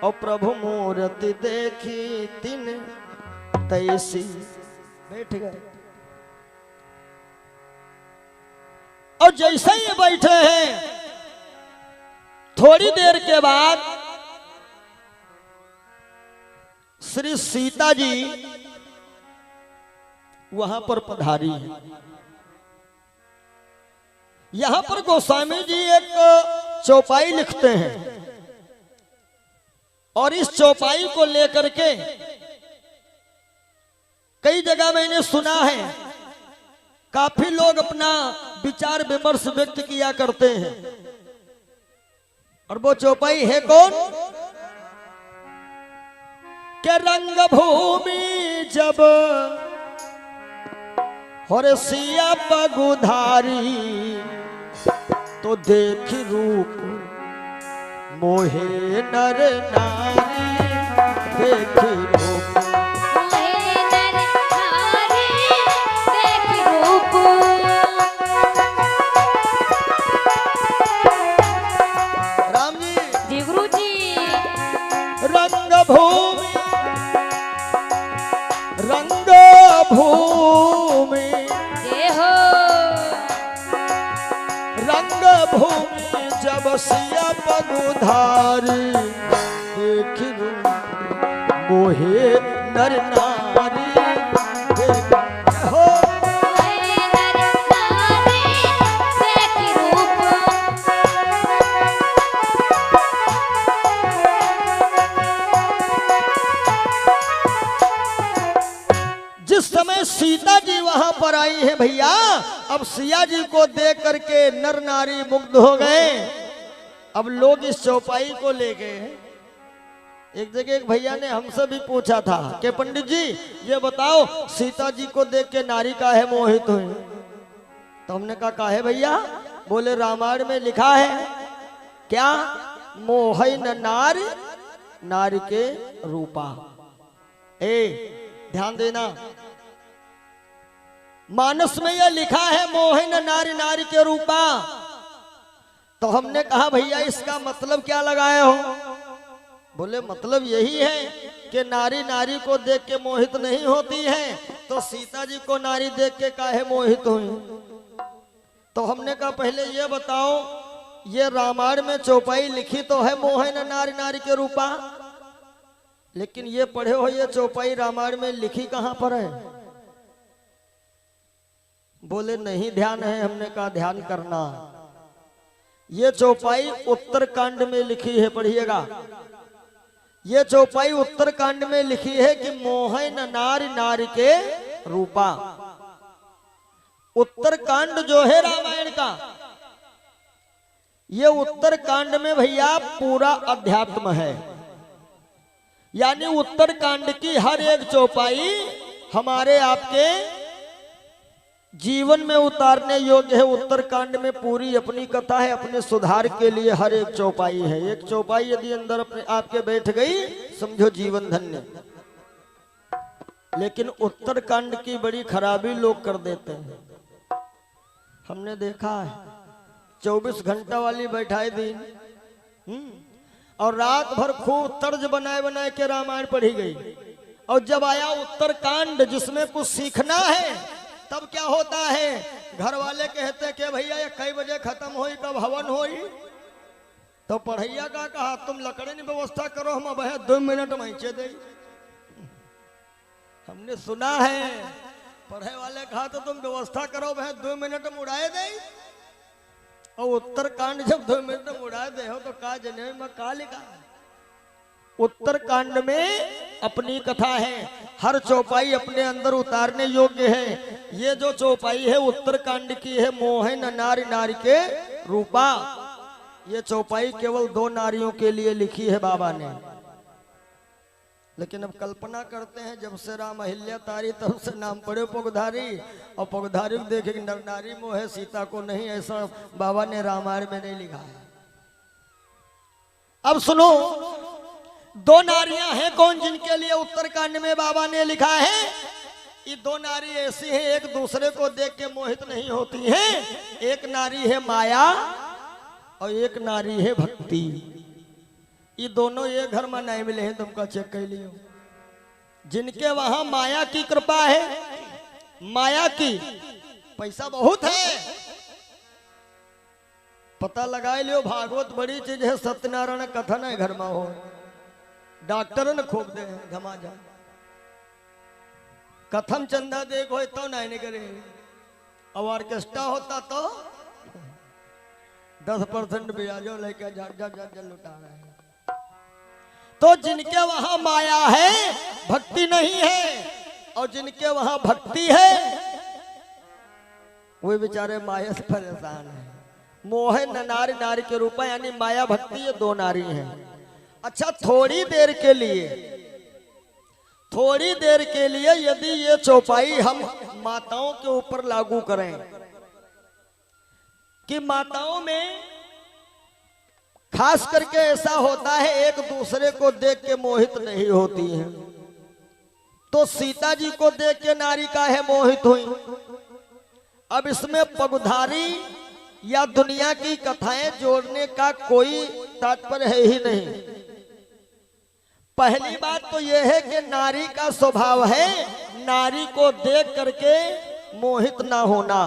और प्रभु मूर्ति देखी तिन तैसी बैठ गए। और जैसे ही बैठे हैं थोड़ी देर के बाद श्री सीता जी वहां पर पधारी है। यहां पर गोस्वामी जी एक चौपाई लिखते हैं और इस चौपाई को लेकर के कई जगह मैंने सुना है काफी लोग अपना विचार विमर्श व्यक्त किया करते हैं। और वो चौपाई है कौन? के रंग भूमि जब और सिया पगुधारी तो देखी रूप मोहे नर नारी, देखी रूप मोहे नर नारी, देखी रूप। राम जी जी गुरु जी। रंग भूमि, रंग भूमि, जय हो। रंग भूमि जब सिया पगुधारी देखी रूप मोहे नर नारी, देखी हो मोहे नर नारी, देखी रूप। जिस समय सीता जी वहां पर आई है भैया, अब सिया जी को देख करके नर नारी मुग्ध हो गए। अब लोग इस चौपाई को ले गए हैं। एक जगह एक भैया ने हमसे भी पूछा था कि पंडित जी ये बताओ सीता जी को देख के नारी काहे मोहित हुई? तो हमने कहा काहे भैया? बोले रामायण में लिखा है क्या? मोहै न नारी, नारी के रूपा। ध्यान देना, मानस में यह लिखा है मोहे न नारी, नारी के रूपा। तो हमने कहा भैया इसका मतलब क्या लगाए हो? बोले मतलब यही है कि नारी नारी को देख के मोहित नहीं होती है, तो सीता जी को नारी देख के काहे मोहित हुई? तो हमने कहा पहले ये बताओ, ये रामायण में चौपाई लिखी तो है मोहे न नारी, नारी के रूपा, लेकिन ये पढ़े हो ये चौपाई रामायण में लिखी कहां पर है? बोले नहीं ध्यान है। हमने कहा ध्यान करना, ये चौपाई उत्तरकांड में लिखी है, पढ़िएगा। ये चौपाई उत्तरकांड में लिखी है कि मोहे न नारी, नारी के रूपा। उत्तरकांड जो है रामायण का, ये उत्तरकांड में भैया पूरा अध्यात्म है। यानी उत्तरकांड की हर एक चौपाई हमारे आपके जीवन में उतारने योग्य है। उत्तरकांड में पूरी अपनी कथा है, अपने सुधार के लिए हर एक चौपाई है। एक चौपाई यदि अंदर अपने आपके बैठ गई समझो जीवन धन्य। लेकिन उत्तरकांड की बड़ी खराबी लोग कर देते हैं। हमने देखा है 24 घंटा वाली बैठाई दिन और रात भर खूब तर्ज बनाए बनाए के रामायण पढ़ी गई। और जब आया उत्तरकांड जिसमें कुछ सीखना है, तब क्या होता है? घर वाले कहते कि भैया ये कई बजे खत्म होई, कब हवन होई? तो पढ़ैया का कहा तुम लकड़े की व्यवस्था करो, हम अब 2 मिनट महीचे दे। हमने सुना है पढ़े वाले कहा तो तुम व्यवस्था करो, वह 2 मिनट में उड़ाए दे। और उत्तरकांड जब 2 मिनट में उड़ा दे हो तो का जने में का लिखा? उत्तरकांड में अपनी कथा है, हर चौपाई अपने अंदर उतारने योग्य है। ये जो चौपाई है उत्तरकांड की है, मोहे न नारी, नारी के रूपा। ये चौपाई केवल 2 नारियों के लिए लिखी है बाबा ने। लेकिन अब कल्पना करते हैं जब से राम अहिल्या तारी तब से नाम पड़े पगधारी, और पगधारी को देखे नर नारी मोहे सीता को नहीं, ऐसा बाबा ने रामायण में नहीं लिखा है। अब सुनो, 2 नारियां हैं कौन जिनके लिए उत्तरकांड में बाबा ने लिखा है? ये 2 नारी ऐसी हैं एक दूसरे को देख के मोहित नहीं होती हैं। एक नारी है माया और एक नारी है भक्ति। ये दोनों ये घर में नहीं मिले हैं, तुमका चेक कर लियो। जिनके वहां माया की कृपा है, माया की, पैसा बहुत है, पता लगा लियो। भागवत बड़ी चीज है, सत्यनारायण कथन है घर में हो, डॉक्टर ने खोप दे घमाजा, कथम चंदा देखो तो नहीं करे। अब ऑर्केस्ट्रा होता तो 10% ब्याजों लेके जा लुटा रहे हैं। तो जिनके वहां माया है, भक्ति नहीं है, और जिनके वहां भक्ति है वे बेचारे माया से परेशान है। मोह न नारी, नारी के रूप, यानी माया भक्ति, ये दो नारी हैं। अच्छा, थोड़ी देर के लिए यदि ये चौपाई हम माताओं के ऊपर लागू करें कि माताओं में खास करके ऐसा होता है, एक दूसरे को देख के मोहित नहीं होती हैं। तो सीता जी को देख के नारी काहे मोहित हुई? अब इसमें पगधारी या दुनिया की कथाएं जोड़ने का कोई तात्पर्य है ही नहीं। पहली बात तो यह है कि नारी का स्वभाव है नारी को देख करके मोहित ना होना।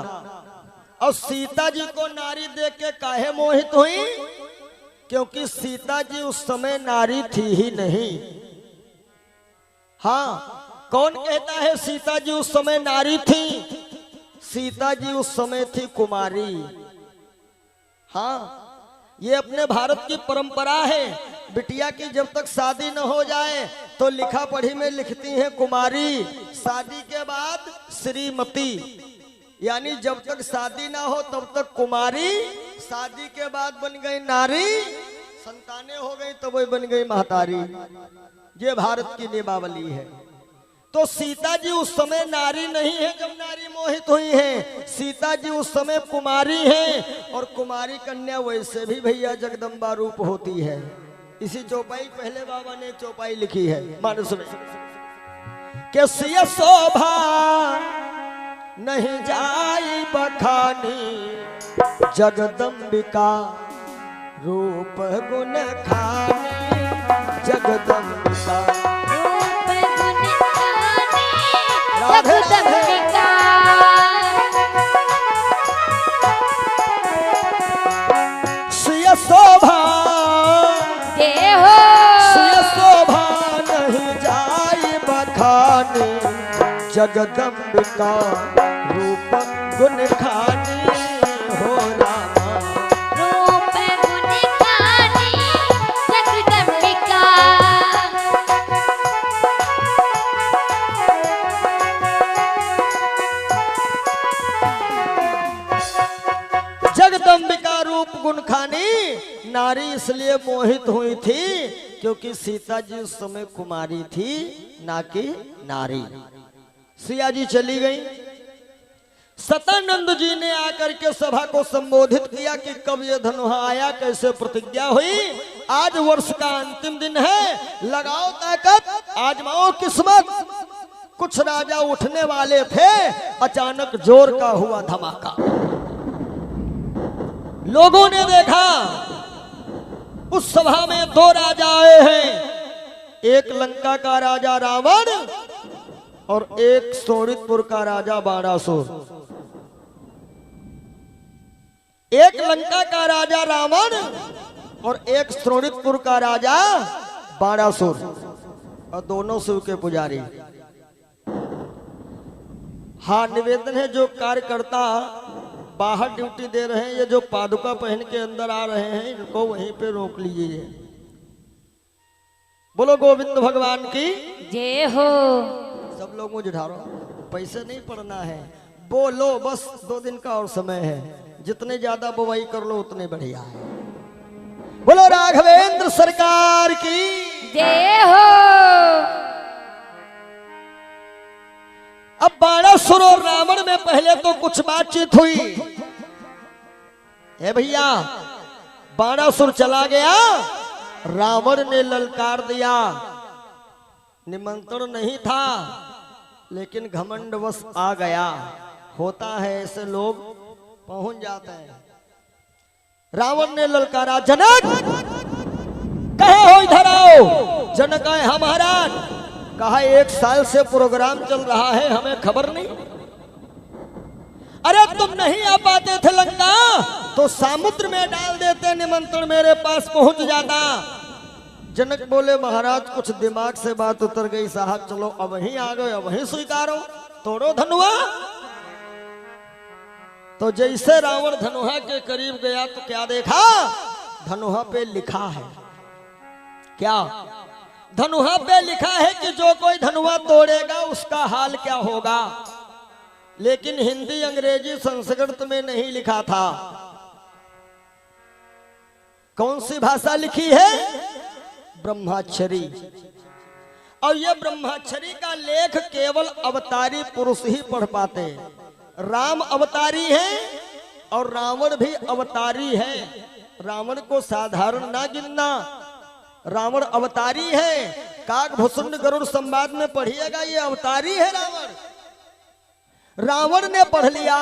और सीता जी को नारी देख के काहे मोहित हुई? क्योंकि सीता जी उस समय नारी थी ही नहीं। हाँ, कौन कहता है सीता जी उस समय नारी थी? सीता जी उस समय थी कुमारी। हाँ, ये अपने भारत की परंपरा है। बिटिया की जब तक शादी न हो जाए तो लिखा पढ़ी में लिखती हैं कुमारी, शादी के बाद श्रीमती, यानी जब तक शादी ना हो तब तक कुमारी, शादी के बाद बन गई नारी, संतानें हो गई तो वही बन गई महतारी। ये भारत की नियमावली है। तो सीता जी उस समय नारी नहीं है जब नारी मोहित हुई है, सीता जी उस समय कुमारी हैं। और कुमारी कन्या वैसे भी भैया जगदम्बा रूप होती है। इसी चौपाई पहले बाबा ने एक चौपाई लिखी है, मानस में, कि सिय शोभा नहीं जाई बखानी, जगदम्बिका रूप गुण खानी, जगदम्बिका रूप गुण खानी, राधे जगदम्बिका। सिय शोभा, जय हो। सिय शोभा नहीं जाई बखानी, जगदम्बिका रूप गुण खानी हो रामा। रूप गुण खानी, जगदम्बिका। जगदम्बिका रूप गुण खानी नारी इसलिए मोहित हुई थी क्योंकि सीता जी उस समय कुमारी थी, ना कि नारी। सिया जी चली गई। सतानंद जी ने आकर के सभा को संबोधित किया कि कब ये धनुहा आया, कैसे प्रतिज्ञा हुई। आज वर्ष का अंतिम दिन है, लगाओ ताकत, आजमाओ किस्मत। कुछ राजा उठने वाले थे, अचानक जोर का हुआ धमाका। लोगों ने देखा उस सभा में दो राजा आए हैं, एक लंका का राजा रावण और एक सोनितपुर का राजा बाणासुर। एक लंका का राजा रावण और एक सोनितपुर का राजा बाणासुर, और दोनों शिव के पुजारी। हाँ, निवेदन है जो कार्यकर्ता बाहर ड्यूटी दे रहे हैं, ये जो पादुका पहन के अंदर आ रहे हैं, इनको वहीं पे रोक लीजिए। बोलो गोविंद भगवान की जय हो। सब लोग मुझे ढारो, पैसे नहीं पड़ना है, बोलो बस। 2 दिन का और समय है, जितने ज्यादा बुवाई कर लो उतने बढ़िया है। बोलो राघवेंद्र सरकार की जय हो। अब बाणासुर और रावण में पहले तो कुछ बातचीत हुई है भैया। बाणासुर चला गया, रावण ने ललकार दिया। निमंत्रण नहीं था लेकिन घमंडवश आ गया। होता है ऐसे, लोग पहुंच जाते हैं। रावण ने ललकारा, जनक कहे हो जनक आए, हाँ महाराज। कहा 1 साल से प्रोग्राम चल रहा है, हमें खबर नहीं। अरे तुम नहीं आ पाते थे लंका तो समुद्र में डाल देते, निमंत्रण मेरे पास पहुंच जाता। जनक बोले महाराज कुछ दिमाग से बात उतर गई साहब, चलो अब वहीं आ गए, अब वहीं स्वीकारो, तोड़ो धनुआ। तो जैसे रावण धनुहा के करीब गया तो क्या देखा, धनुहा पे लिखा है क्या, धनुहा पे लिखा है कि जो कोई धनुहा तोड़ेगा उसका हाल क्या होगा। लेकिन हिंदी, अंग्रेजी, संस्कृत में नहीं लिखा था। कौन सी भाषा लिखी है, ब्रह्माक्षरी। और यह ब्रह्माक्षरी का लेख केवल अवतारी पुरुष ही पढ़ पाते। राम अवतारी है और रावण भी अवतारी है, रावण को साधारण ना गिनना, रावण अवतारी है। काकभूषुंड गरुड़ संवाद में पढ़िएगा, ये अवतारी है रावण। रावण ने पढ़ लिया।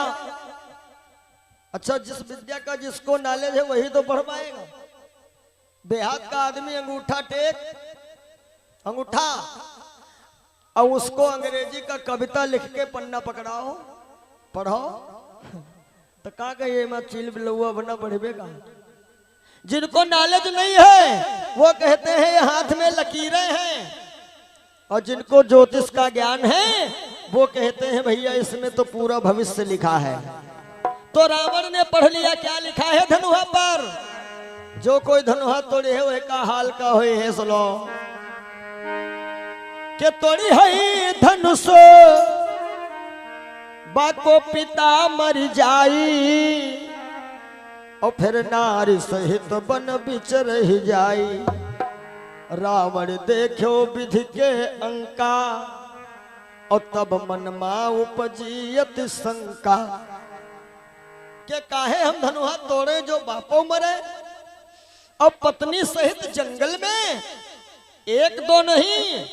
अच्छा, जिस विद्या का जिसको नॉलेज है वही तो पढ़ पाएगा। देहात का आदमी अंगूठा टेक, अंगूठा, और उसको अंग्रेजी का कविता लिख के पन्ना पकड़ाओ, पढ़ो तो का कहिए मैं चील बिलुआ बना पढ़े का। जिनको नॉलेज नहीं है वो कहते हैं ये हाथ में लकीरें हैं, और जिनको ज्योतिष का ज्ञान है वो कहते हैं भैया इसमें तो पूरा भविष्य लिखा है। तो रावण ने पढ़ लिया, क्या लिखा है धनुहा पर, जो कोई धनुहा तोड़े है वह का हाल का होए है। सुनो के तोड़ी है धनुष बाको पिता मर जाई, और फिर नारी सहित बन बिच रह जाई। रावण देखो विधि के अंका, और तब मन मा उपजियत शंका। के काहे हम धनुहा तोड़े जो बापो मरे, और पत्नी सहित जंगल में, 1-2 नहीं,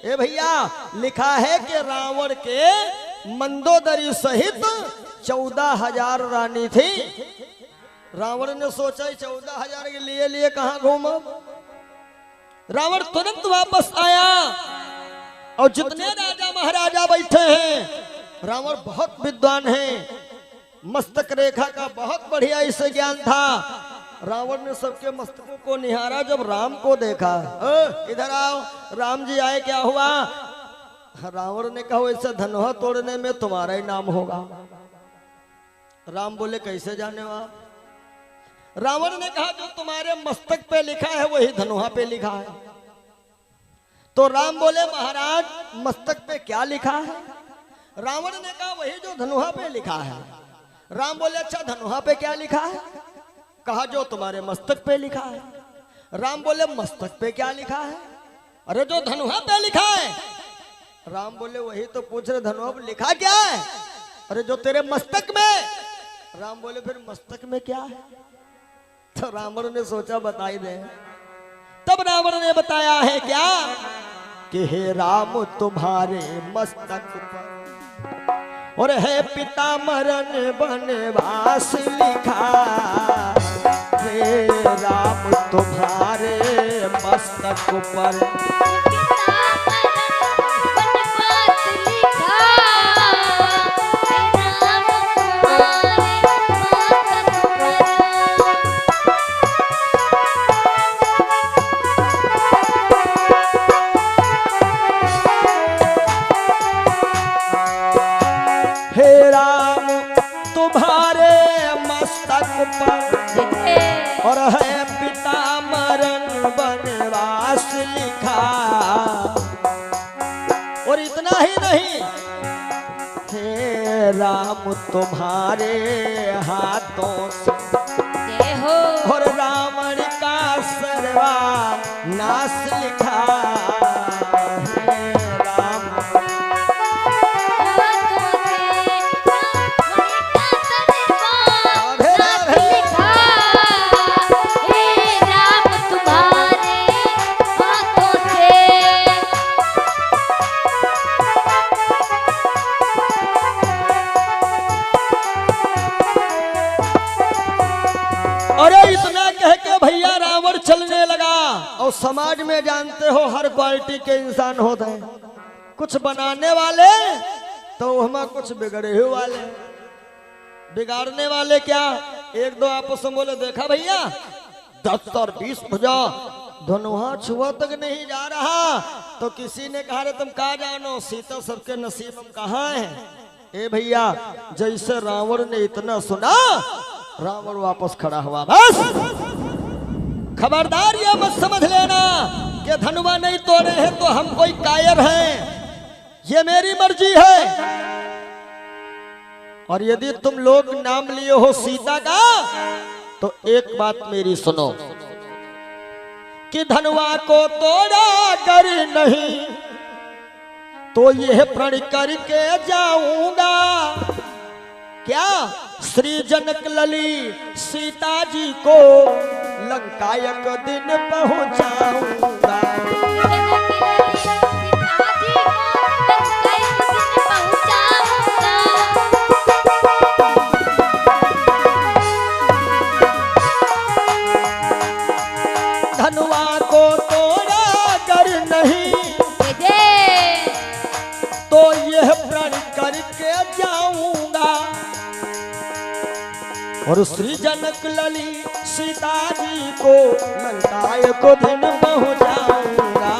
ए भैया लिखा है कि रावण के मंदोदरी सहित 14,000 रानी थी। रावण ने सोचा 14,000 के लिए लिए कहां घूमो। रावण तुरंत वापस आया, और जितने राजा महाराजा बैठे हैं, रावण बहुत विद्वान है, मस्तक रेखा का बहुत बढ़िया इसे ज्ञान था। रावण ने सबके मस्तकों को निहारा, जब राम को देखा, इधर आओ, राम जी आए, क्या हुआ। रावण ने कहा ऐसा धनुहा तोड़ने में तुम्हारा ही नाम होगा। राम बोले कैसे जाने वहां। रावण ने कहा जो तुम्हारे मस्तक पे लिखा है वही धनुहा पे लिखा है। तो राम बोले महाराज मस्तक पे क्या लिखा है। रावण ने कहा वही जो धनुहा पे लिखा है। राम बोले अच्छा धनुहा पे क्या लिखा है। कहा जो तुम्हारे मस्तक पे लिखा है। राम बोले मस्तक पे क्या लिखा है। अरे जो धनुहा पे लिखा है। राम बोले वही तो पूछ रहे धनुहा पे लिखा क्या है। अरे जो तेरे मस्तक में। राम बोले फिर मस्तक में क्या है। तो रावण ने सोचा बताई दे। तब रावण ने बताया है क्या कि हे राम तुम्हारे मस्तक पर और है पिता मरण बनवास लिखा। हे राम तुम्हारे मस्तक पर और है पिता मरण बनवास लिखा। और इतना ही नहीं हे राम तुम्हारे हाथों से और रावण का सर्वा नाश लिखा। और समाज में जानते हो हर क्वालिटी के इंसान होते हैं, कुछ बनाने वाले तो हमें कुछ बिगड़े हुए वाले, बिगाड़ने वाले क्या, एक दो आपस में बोले देखा भैया 10 और 20 भुजा धनुहा छुआ तक नहीं जा रहा, तो किसी ने कहा रे तुम कहा जानो, सीता सबके नसीब में कहाँ है। ए भैया जैसे रावण ने इतना सुना, रावण वापस खड़ा हुआ। बस खबरदार ये मत समझ लेना कि धनुआ नहीं तोड़े हैं तो हम कोई कायर हैं, ये मेरी मर्जी है। और यदि तुम लोग नाम लिए हो सीता का तो एक बात मेरी सुनो कि धनुआ को तोड़ा कर नहीं तो यह प्रण करके जाऊंगा, क्या श्री जनक लली सीता जी को लंका एक दिन पहुंचाऊंगा। धनुआ को तोड़ा कर नहीं तो यह प्रण करके जाऊंगा, और श्री जनक लली सीता जी को लंका एक दिन पहुंचाऊंगा।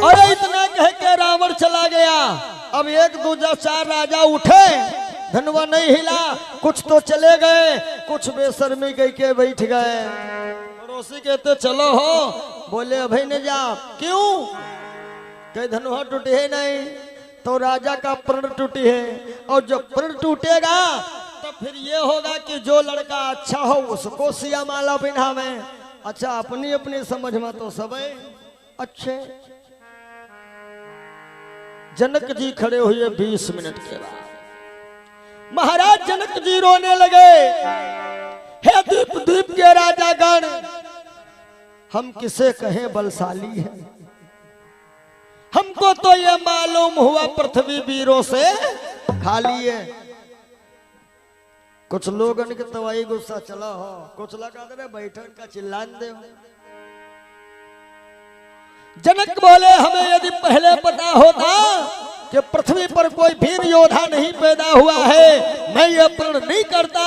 अरे इतना कह के रावण चला गया। अब एक दूजा 4 राजा उठे, धनुआ नहीं हिला, कुछ तो चले गए, कुछ बेशर्मी कह के बैठ गए। पड़ोसी कहते चलो हो, बोले अभी न जा, क्यों, कहीं धनुआ टूटे है नहीं तो राजा का प्रण टूटी है, और जब प्रण टूटेगा तो फिर ये होगा कि जो लड़का अच्छा हो उसको सिया माला पहनावे। अच्छा अपनी अपनी समझ में तो सब अच्छे। जनक जी खड़े हुए 20 मिनट के बाद महाराज जनक जी रोने लगे, हे द्वीप द्वीप के राजागण, हम किसे कहें बलशाली है, हमको तो ये मालूम हुआ पृथ्वी वीरों से खाली है। कुछ लोगों के तवाई गुस्सा चला हो, कुछ लगा दे बैठक का चिल्लान दे। जनक बोले हमें यदि पहले पता होता कि पृथ्वी पर कोई वीर योद्धा नहीं पैदा हुआ है, मैं ये प्रण नहीं करता।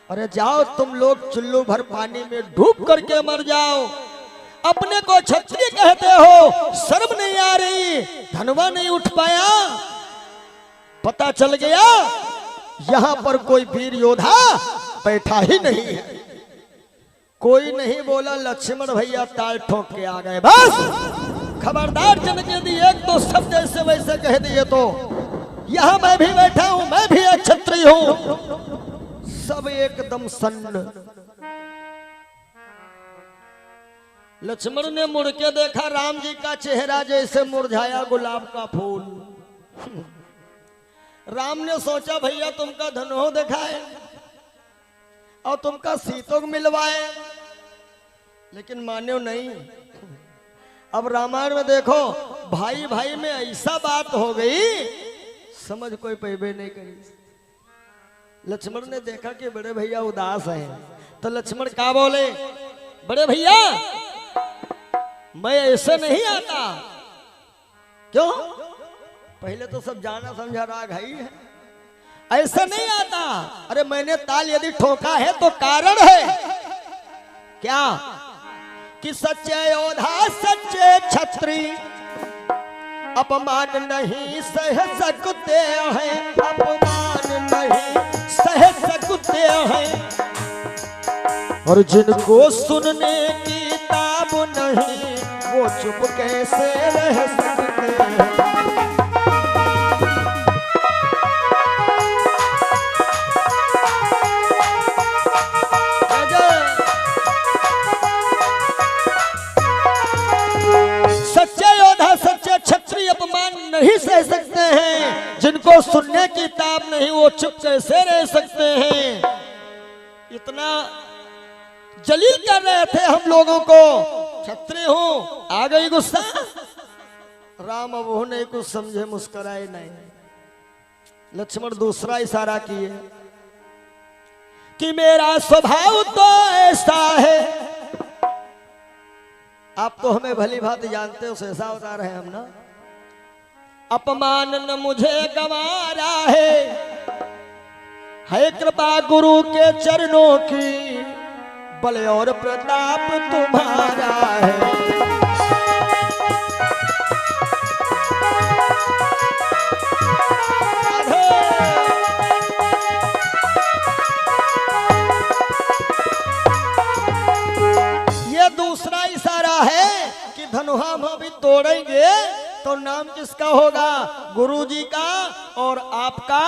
अरे जाओ तुम लोग चुल्लू भर पानी में डूब करके मर जाओ, अपने को क्षत्रिय कहते हो, शर्म नहीं आ रही, धनुआ नहीं उठ पाया। पता चल गया यहां पर कोई वीर योद्धा बैठा ही नहीं है। कोई नहीं बोला, लक्ष्मण भैया ताल ठोक के आ गए। बस खबरदार जनक यदि एक दो शब्द ऐसे वैसे कह दिए तो यहां मैं भी बैठा हूं, मैं भी एक क्षत्रिय हूं। सब एकदम सन्न। लक्ष्मण ने मुड़ के देखा, राम जी का चेहरा जैसे मुरझाया गुलाब का फूल। राम ने सोचा भैया तुमका धनुह दिखाए और तुमका सीतों मिलवाए, लेकिन मान्यो नहीं। अब रामायण में देखो भाई भाई में ऐसा बात हो गई, समझ कोई पैबे नहीं करी। लक्ष्मण ने देखा कि बड़े भैया उदास हैं, तो लक्ष्मण क्या बोले, बड़े भैया मैं ऐसे नहीं आता। क्यों? पहले तो सब जाना समझा राग है, ऐसा नहीं आता। अरे मैंने ताल यदि ठोका है तो कारण है क्या कि सच्चे योद्धा सच्चे क्षत्रिय अपमान नहीं सह सकते हैं, अपमान नहीं सह सकते हैं। और जिनको सुनने की ताब नहीं वो चुप कैसे रह सकते हैं। क्षत्रिय अपमान नहीं सह सकते हैं, जिनको सुनने की ताब नहीं वो चुप कैसे रह सकते हैं। इतना जलील कर रहे थे हम लोगों को, क्षत्रिय हूं, आ गई गुस्सा। राम अब वो नहीं कुछ समझे, मुस्कुराए नहीं। लक्ष्मण दूसरा इशारा किए कि मेरा स्वभाव तो ऐसा है। आप तो हमें भली भांति जानते हो, ऐसा बता रहे हैं हम ना। अपमान न मुझे गंवारा है कृपा गुरु के चरणों की, बल और प्रताप तुम्हारा है। ये दूसरा इशारा है कि धनुहा हम अभी तोड़ेंगे तो नाम किसका होगा? गुरु जी का और आपका।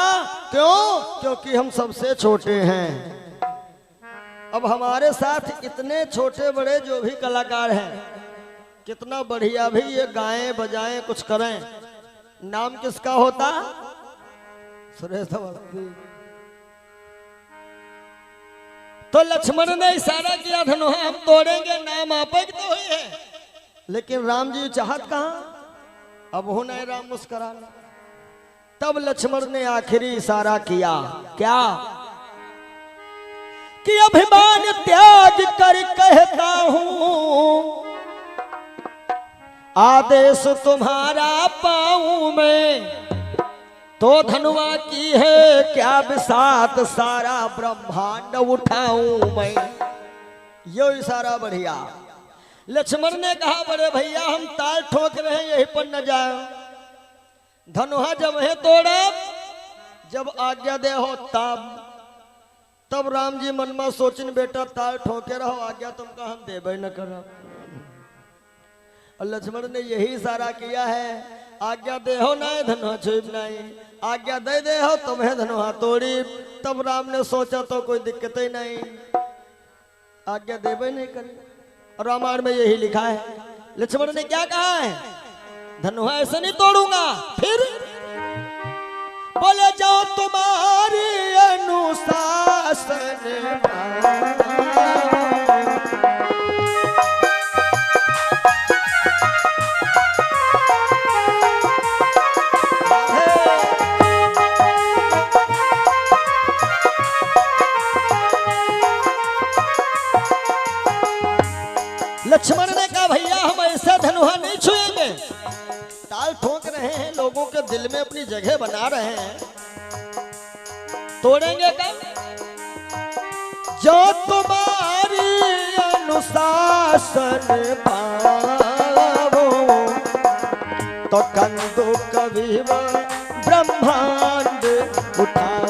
क्यों? क्योंकि हम सबसे छोटे हैं। अब हमारे साथ इतने छोटे बड़े जो भी कलाकार हैं, कितना बढ़िया भी ये गाएं बजाएं कुछ करें, नाम किसका होता? सुरेश अवस्थी। तो लक्ष्मण ने इशारा किया धनुहा हम तोड़ेंगे, नाम आप ही तो हुई है। लेकिन राम जी चाहत कहां? अब होना है राम मुस्कुराना। तब लक्ष्मण ने आखिरी इशारा किया, क्या? कि अभिमान त्याग कर कहता हूं, आदेश तुम्हारा पाऊं मैं, तो धनुआ की है क्या बिसात, सारा ब्रह्मांड उठाऊं मैं। यो इशारा बढ़िया। लक्ष्मण ने कहा बड़े भैया हम ताल ठोक रहे हैं, यहीं पर न जाए। धनुहा जब है तोड़े, जब आज्ञा दे हो तब राम जी मन में सोचिन बेटा ताल ठोके रहो, आज्ञा तुमका हम देबे न करो। और लक्ष्मण ने यही इशारा किया है, आज्ञा दे हो ना धनुहा छुप नहीं, आज्ञा दे हो तुम्हें धनुहा तोड़ी। तब राम ने सोचा तो कोई दिक्कत ही नहीं, आज्ञा देबे नहीं करे। रामायण में यही लिखा है। लक्ष्मण ने क्या कहा है? धनुहा ऐसे नहीं तोड़ूंगा। फिर बोले जाओ तुम्हारी अनुशासन, लक्ष्मण ने कहा भैया हम ऐसा धनुहा नहीं छुएंगे। ताल ठोक रहे हैं, लोगों के दिल में अपनी जगह बना रहे हैं, तोड़ेंगे कब? जो तुम्हारी अनुशासन पावो, तो कंदो कभी ब्रह्मांड उठाओ।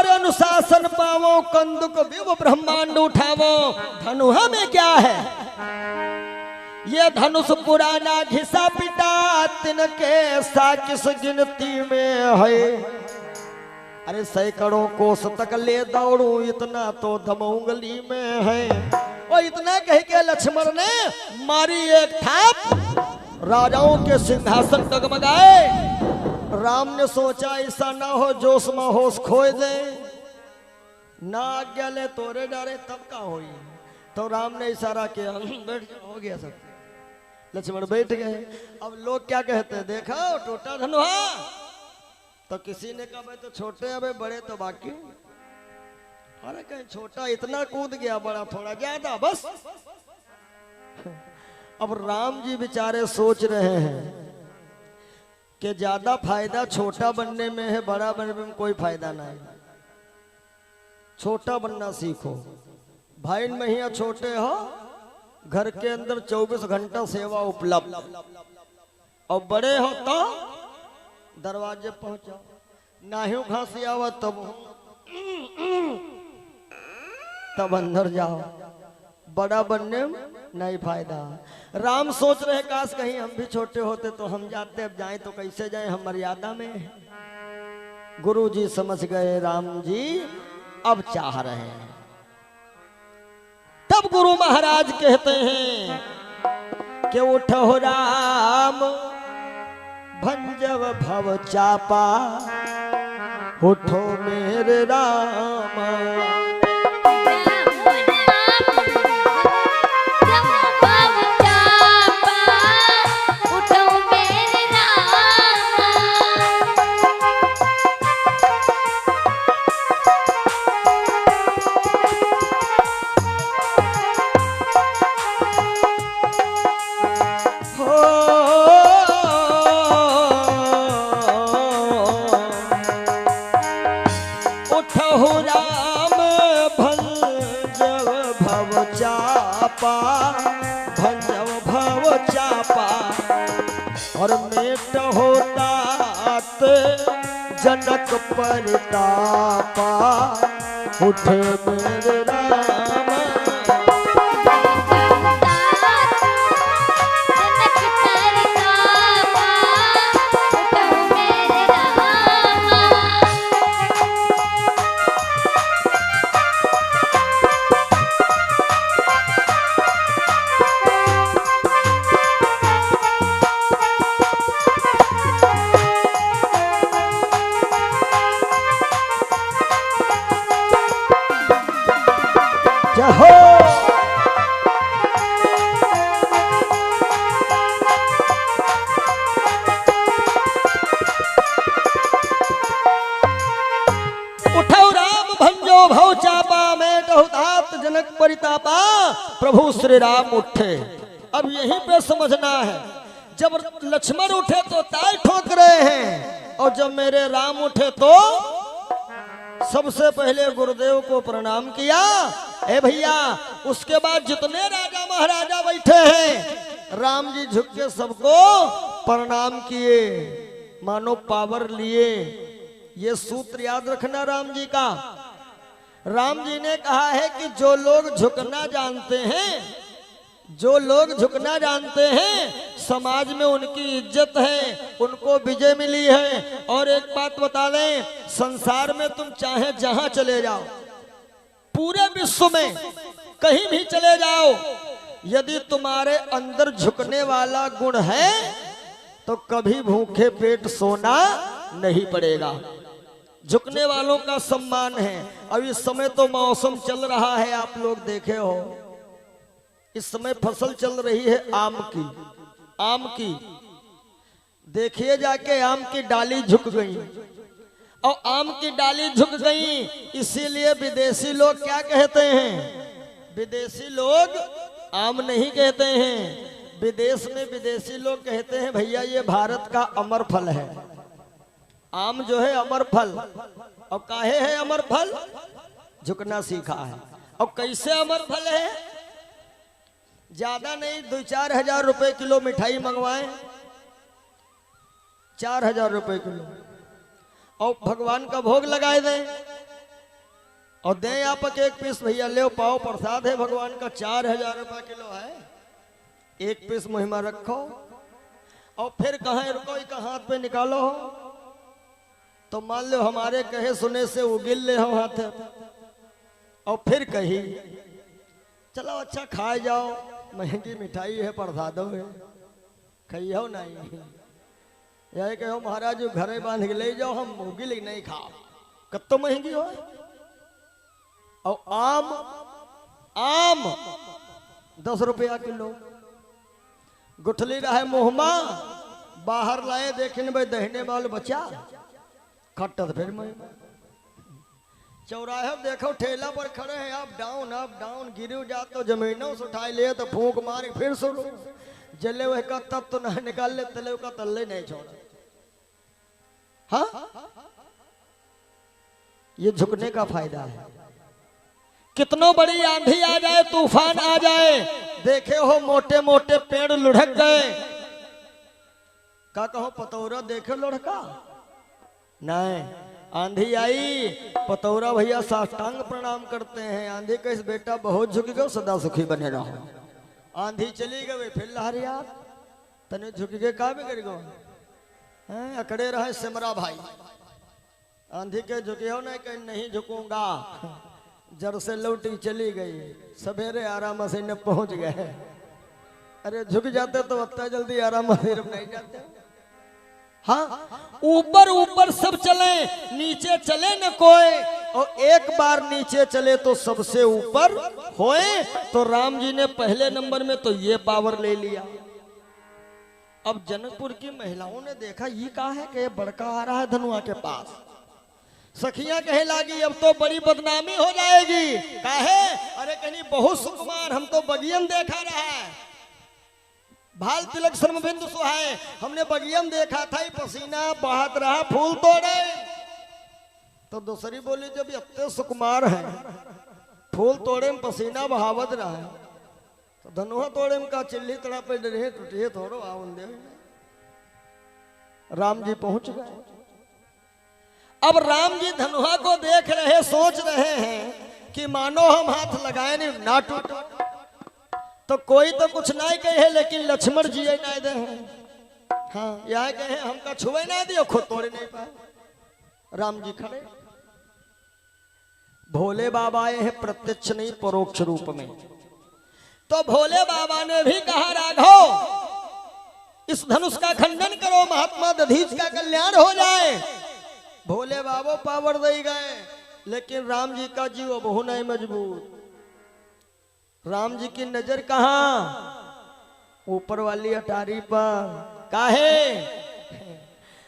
अनुशासन पावो, कंदुक विव ब्रह्मांड उठावो। धनुहा में क्या है? ये धनुष पुराना घिसा पिटा, तिनके सा किस गिनती में है। अरे सैकड़ों कोस तक ले दौड़ू, इतना तो दम उंगली में है। और इतना कह के लक्ष्मण ने मारी एक थाप, राजाओं के सिंहासन डगमगाए। राम ने सोचा ऐसा ना हो जोश में होश खोए दे, ना आज्ञा ले तोरे डारे तब का होई। तो राम ने इशारा किया, बैठ जाओ, हो गया सब। लक्ष्मण बैठ गए। अब लोग क्या कहते हैं, देखो टूटा धनुहा। तो किसी ने कहा भाई तो छोटे अबे बड़े तो बाकी। अरे कहीं छोटा इतना कूद गया, बड़ा थोड़ा ज्यादा बस। अब राम जी बेचारे सोच रहे हैं कि ज्यादा फायदा छोटा बनने में है, बड़ा बनने में कोई फायदा नहीं। छोटा बनना सीखो। भाई महिया छोटे हो, घर के अंदर 24 घंटा सेवा उपलब्ध। और बड़े हो तो दरवाजे पहुंचाओ, नाहियों घासी आवा तब अंदर जाओ। बड़ा बनने में नहीं फायदा। राम सोच रहे काश कहीं हम भी छोटे होते तो हम जाते, अब जाएं तो कैसे जाएं, हम मर्यादा में। गुरु जी समझ गए राम जी अब चाह रहे हैं। तब गुरु महाराज कहते हैं के उठो राम भंजव भव चापा, उठो मेरे राम। भंजव भव चापा और मेट होता जनक परितापा, उठे मेरे राम। हो उठो राम भंजो भव चापा, मेट हुतात जनक परितापा, प्रभु श्री राम उठे। अब यहीं पे समझना है, जब लक्ष्मण उठे तो ताल ठोक रहे हैं, और जब मेरे राम उठे तो सबसे पहले गुरुदेव को प्रणाम किया। ए भैया, उसके बाद जितने राजा महाराजा बैठे हैं, राम जी झुक के सबको प्रणाम किए, मानो पावर लिए। ये सूत्र याद रखना राम जी का। राम जी ने कहा है कि जो लोग झुकना जानते हैं, जो लोग झुकना जानते हैं, समाज में उनकी इज्जत है, उनको विजय मिली है। और एक बात बता दें, संसार में तुम चाहे जहां चले जाओ, पूरे विश्व में कहीं भी चले जाओ, यदि तुम्हारे अंदर झुकने वाला गुण है तो कभी भूखे पेट सोना नहीं पड़ेगा। झुकने वालों का सम्मान है। अब इस समय तो मौसम चल रहा है, आप लोग देखे हो, इस समय फसल चल रही है आम की। आम की देखिए जाके, आम की डाली झुक गई, और आम की डाली झुक गई, इसीलिए विदेशी लोग क्या कहते हैं? विदेशी लोग आम नहीं कहते हैं, विदेश में विदेशी लोग कहते हैं भैया ये भारत का अमर फल है। आम जो है अमर फल। और काहे है अमर फल? झुकना सीखा है। और कैसे अमर फल है? ज्यादा नहीं, 2-4 हजार रुपए किलो मिठाई मंगवाएं, 4,000 रुपए किलो, और भगवान का भोग लगाए दें, और दें आप एक पीस, भैया ले पाओ प्रसाद है भगवान का, 4,000 रुपए किलो है, एक पीस महिमा रखो, और फिर कहें रुको एक हाथ पे निकालो हो, तो मान लो हमारे कहे सुने से उगिल ले हो हाथ, और फिर कही चलो अच्छा खाए जाओ, महंगी मिठाई है, प्रसादो है, खाइयो नहीं, यही कहो महाराज घरे बांध के ले जाओ, हम उगिल नहीं खाओ, कत्तो महंगी हो। और आम, आम 10 रुपया किलो, गुठली रहे मुहमा, बाहर लाए देखे भाई दहने वाले बचा खट्टा, फिर मैं चौराहे देखो ठेला पर खड़े हैं, अप डाउन गिर जाते तो जमीनों से उठा लिए तो फूंक मारे, फिर शुरू जले हुए का तब तो नहीं निकाल ले, तले का तल्ले नहीं छोड़ा। हाँ, ये झुकने का फायदा है। कितनों बड़ी आंधी आ जाए, तूफान आ जाए, देखे हो मोटे मोटे पेड़ लुढ़क गए, का कहो पतौरा देखे लुढ़का नहीं, आंधी आई, पतौरा भैया साष्टांग प्रणाम करते हैं, आंधी कैसे बेटा बहुत झुक गए, सदा सुखी बने रहो। आंधी चली गई, फिर लहरिया तने झुक गए, का बिगड़ गए, अकड़े रहे सिमरा भाई, आंधी के झुके हो नहीं, कहीं नहीं झुकूंगा, जड़ से लौटी चली गई, सवेरे आराम से न पहुंच गए, अरे झुक जाते तो इतना जल्दी आराम मंदिर में नहीं जाते। हाँ, ऊपर ऊपर सब चले, नीचे चले न कोई, और एक बार नीचे चले तो सबसे ऊपर होए। तो राम जी ने पहले नंबर में तो ये पावर ले लिया। अब जनकपुर की महिलाओं ने देखा ये कहा है कि ये बड़का आ रहा है धनुआ के पास। सखियां कहे लागी अब तो बड़ी बदनामी हो जाएगी। काहे? अरे कहीं बहुत सुकुमार, हम तो बगियन देखा रहा है, भाल तिलक शर्म बिंदु सुहाए, हमने बगियन देखा था, पसीना बहात रहा, फूल तोड़े। तो दूसरी बोली जब इतने सुकुमार है, फूल तोड़े में पसीना बहावत रहा है, तो धनुआ तोड़े में का चिल्ली तड़ा पे डरे टूटिए थोड़ो आवन दे। राम जी पहुंच गए। अब राम जी धनुआ को देख रहे, सोच रहे हैं कि मानो हम हाथ लगाए नहीं ना टूट। तो कोई तो कुछ नहीं कहे, लेकिन लक्ष्मण जी नहीं दे हैं। हाँ, यह कहे हमका छुए नहीं दियो, खुद तोड़े नहीं पाए। राम जी खड़े, भोले बाबा आए हैं प्रत्यक्ष नहीं परोक्ष रूप में। तो भोले बाबा ने भी कहा राघव इस धनुष का खंडन करो, महात्मा दधीच का कल्याण हो जाए। भोले बाबा पावर दे गए, लेकिन राम जी का जीव बहु नहीं मजबूत। राम जी की नजर कहां? ऊपर वाली अटारी पर। काहे?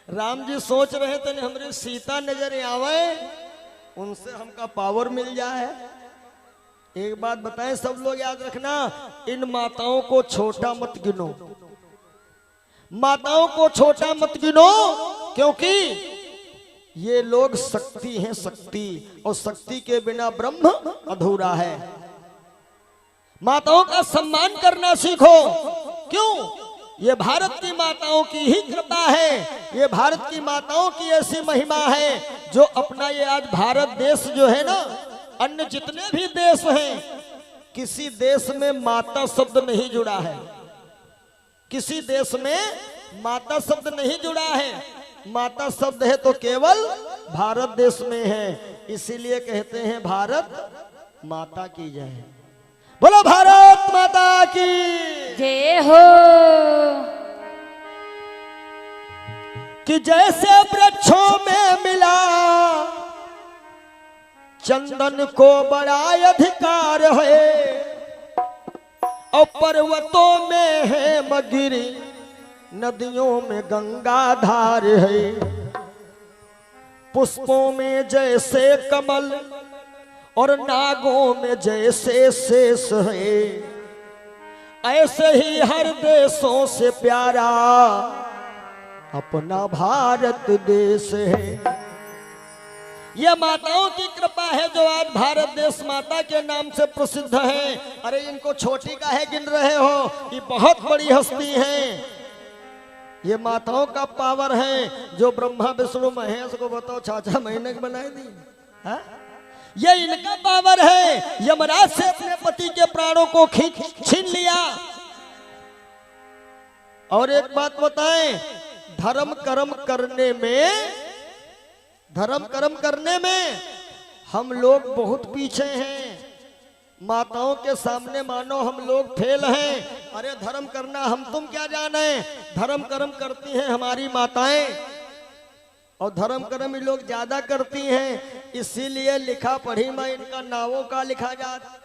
राम जी सोच रहे थे हमरे सीता नजर आवे, उनसे हमका पावर मिल जाए। एक बात बताएं सब लोग याद रखना, इन माताओं को छोटा मत गिनो, माताओं को छोटा मत गिनो, क्योंकि ये लोग शक्ति हैं, शक्ति, और शक्ति के बिना ब्रह्म अधूरा है। माताओं का सम्मान करना सीखो। क्यों? ये भारत की माताओं की ही कृपा है, ये भारत की माताओं की ऐसी महिमा है जो अपना ये आज भारत देश जो है ना, अन्य जितने भी देश हैं, किसी देश में माता शब्द नहीं जुड़ा है, किसी देश में माता शब्द नहीं जुड़ा है। माता शब्द है तो केवल भारत देश में है, इसीलिए कहते हैं भारत माता की जय। बोलो भारत माता की जय हो। कि जैसे वृक्षों में मिला चंदन को बड़ा अधिकार है, और पर्वतों में है मगिरी, नदियों में गंगा धार है। पुष्पों में जैसे कमल और नागों में जैसे शेष है, ऐसे ही हर देशों से प्यारा अपना भारत देश है। यह माताओं की कृपा है जो आज भारत देश माता के नाम से प्रसिद्ध है। अरे इनको छोटी काहे गिन रहे हो, ये बहुत बड़ी हस्ती हैं। ये माताओं का पावर है जो ब्रह्मा विष्णु महेश को बताओ चाचा महीने की बनाई दी। हाँ? ये इनका पावर है। यमराज से अपने पति के प्राणों को छीन लिया। और एक बात बताएं, धर्म कर्म करने में हम लोग बहुत पीछे हैं। माताओं के सामने मानो हम लोग फेल हैं। अरे धर्म करना हम तुम क्या जाने, धर्म कर्म करती हैं हमारी माताएं, और धर्म कर्म ये लोग ज्यादा करती हैं। इसीलिए लिखा पढ़ी में इनका नावों का लिखा जाता,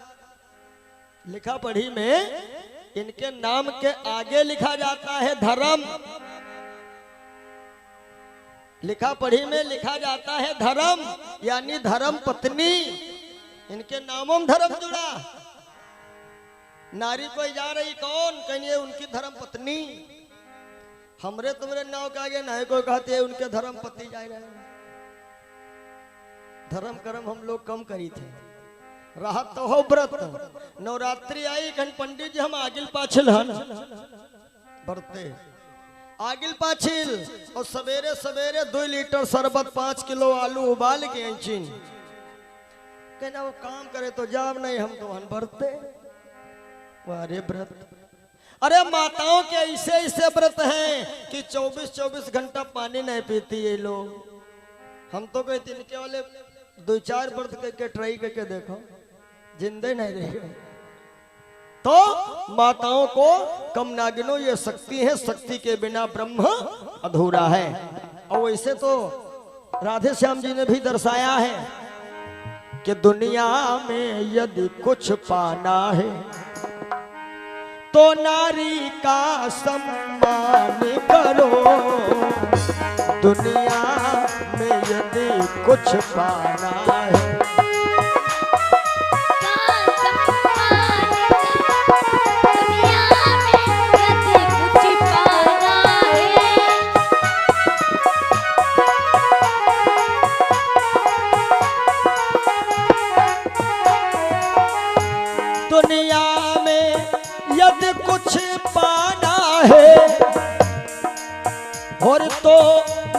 लिखा पढ़ी में इनके नाम के आगे लिखा जाता है धर्म। लिखा पढ़ी में लिखा जाता है धर्म, यानी धर्म पत्नी। इनके नामों में धर्म जुड़ा। नारी कोई जा रही कौन, कहिए उनकी धर्म पत्नी। हमरे तुम्हारे नाव के आगे नहीं कोई कहते हैं उनके धर्म पति जा रहे। धर्म कर्म हम लोग कम करी थे। राहत तो हो व्रत। नवरात्रि आई कहीं पंडित जी हम आगिल पाछिल हन बरते आगिल पाछिल, और सवेरे सवेरे 2 लीटर शरबत 5 किलो आलू उबाल के अंचिन कहना वो काम करे तो जाब नहीं, हम तो हन बरते। अरे व्रत, अरे माताओं के ऐसे ऐसे व्रत हैं कि 24-24 घंटा पानी नहीं पीती ये लोग। हम तो कहते इनके वाले 2-4 व्रत करके ट्राई करके देखो, जिंदे नहीं रहे। तो माताओं को कम नागिनो ये शक्ति है, शक्ति के बिना ब्रह्म अधूरा है। और वैसे तो राधे श्याम जी ने भी दर्शाया है कि दुनिया में यदि कुछ पाना है तो नारी का सम्मान करो। दुनिया में यदि कुछ पाना है दुनिया में यदि कुछ पाना है और तो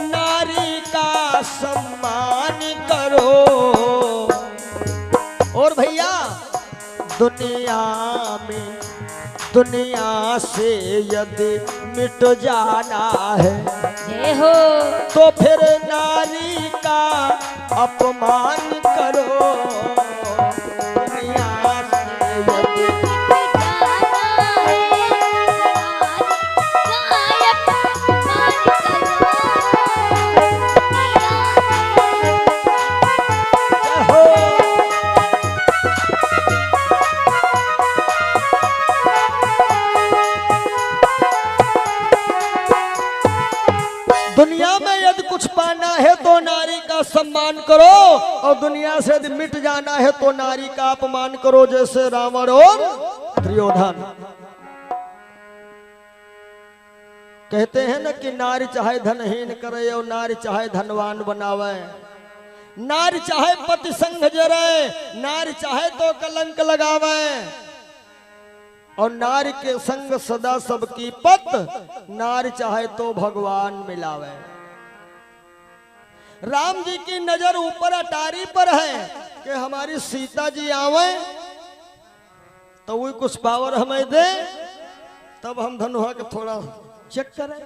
नारी का सम्मान करो। और भैया दुनिया में दुनिया से यदि मिट जाना है जय हो तो फिर नारी का अपमान करो। दुनिया में यदि कुछ पाना है तो नारी का सम्मान करो और दुनिया से यदि मिट जाना है तो नारी का अपमान करो। जैसे रावण और दुर्योधन कहते हैं ना कि नारी चाहे धनहीन करे और नारी चाहे धनवान बनावे, नारी चाहे पति संग जरे, नारी चाहे तो कलंक लगावे और नारी के संग सदा सबकी पत, नारी चाहे तो भगवान मिलावे। राम जी की नजर ऊपर अटारी पर है कि हमारी सीता जी आवे तो वो कुछ पावर हमें दे, तब हम धनुहा के थोड़ा चेक करें।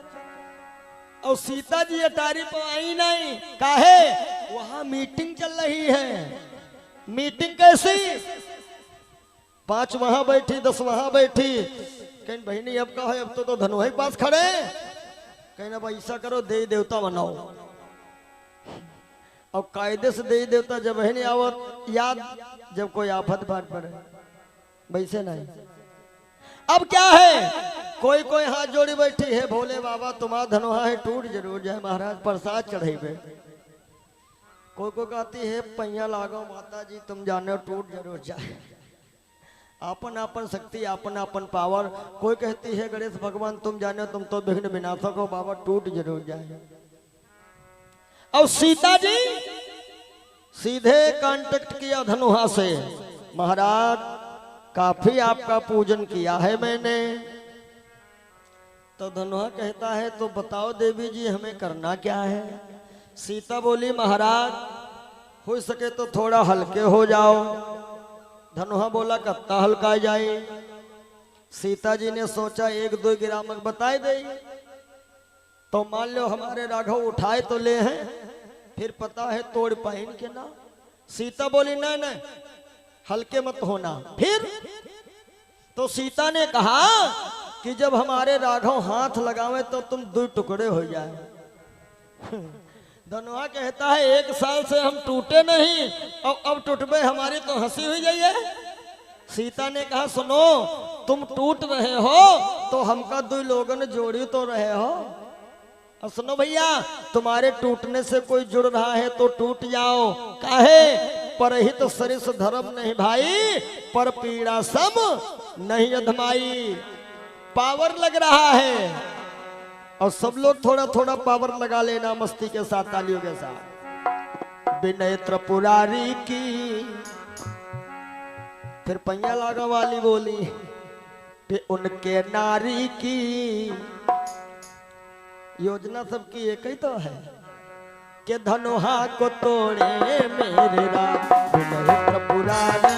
और सीता जी अटारी पर आई नहीं, काहे? वहां मीटिंग चल रही है। मीटिंग कैसी? 5 वहां बैठी, 10 वहां बैठी। कहीं बहनी अब का है, अब तो धनुहा के पास खड़े। कहीं ना भाई ऐसा करो, देवी देवता बनाओ। और कायदे से देवी देवता जब बहनी आवत याद, जब कोई आफत बात पड़े, वैसे नहीं। अब क्या है, कोई कोई हाथ जोड़ी बैठी है, भोले बाबा तुम्हारा धनुहा है टूट जरूर जाए महाराज, प्रसाद चढ़ेबे। कोई कोई कहती है पैया लागो माता जी तुम जाने टूट जरूर जाए। आपन आपन शक्ति, आपन आपन पावर। कोई कहती है गणेश भगवान तुम जाने तुम तो विघ्न विनाशक हो बाबा, टूट जरूर जाए। और सीता जी सीधे कांटेक्ट किया धनुहा से, महाराज काफी आपका पूजन किया है मैंने। तो धनुहा कहता है तो बताओ देवी जी हमें करना क्या है। सीता बोली महाराज हो सके तो थोड़ा हल्के हो जाओ। धनुहा बोला कत्ता हल्का जाए। सीता जी ने सोचा 1-2 गिरामक बताए दे, तो मान लो हमारे राघव उठाए तो ले हैं, फिर पता है तोड़ पाइन के ना। सीता बोली नहीं नहीं हल्के मत होना। फिर तो सीता ने कहा कि जब हमारे राघव हाथ लगावे तो तुम 2 टुकड़े हो जाए। धनुहा कहता है 1 साल से हम टूटे नहीं और अब टूटबे, हमारी तो हंसी हुई जाइए। सीता ने कहा सुनो तुम टूट रहे हो तो हमका 2 लोगन जोड़ी तो रहे हो। और सुनो भैया तुम्हारे टूटने से कोई जुड़ रहा है तो टूट जाओ। काहे? परहित सरिस धर्म नहीं भाई, पर पीड़ा सम नहीं अधमाई। पावर लग रहा है और सब लोग थोड़ा थोड़ा पावर लगा लेना मस्ती के साथ, तालियों के साथ। विनय त्रिपुरारी की फिर पैया लागा वाली बोली, फिर उनके नारी की योजना सबकी एक ही तो है कि धनुहा को तोड़े मेरे राम विनय त्रिपुरारी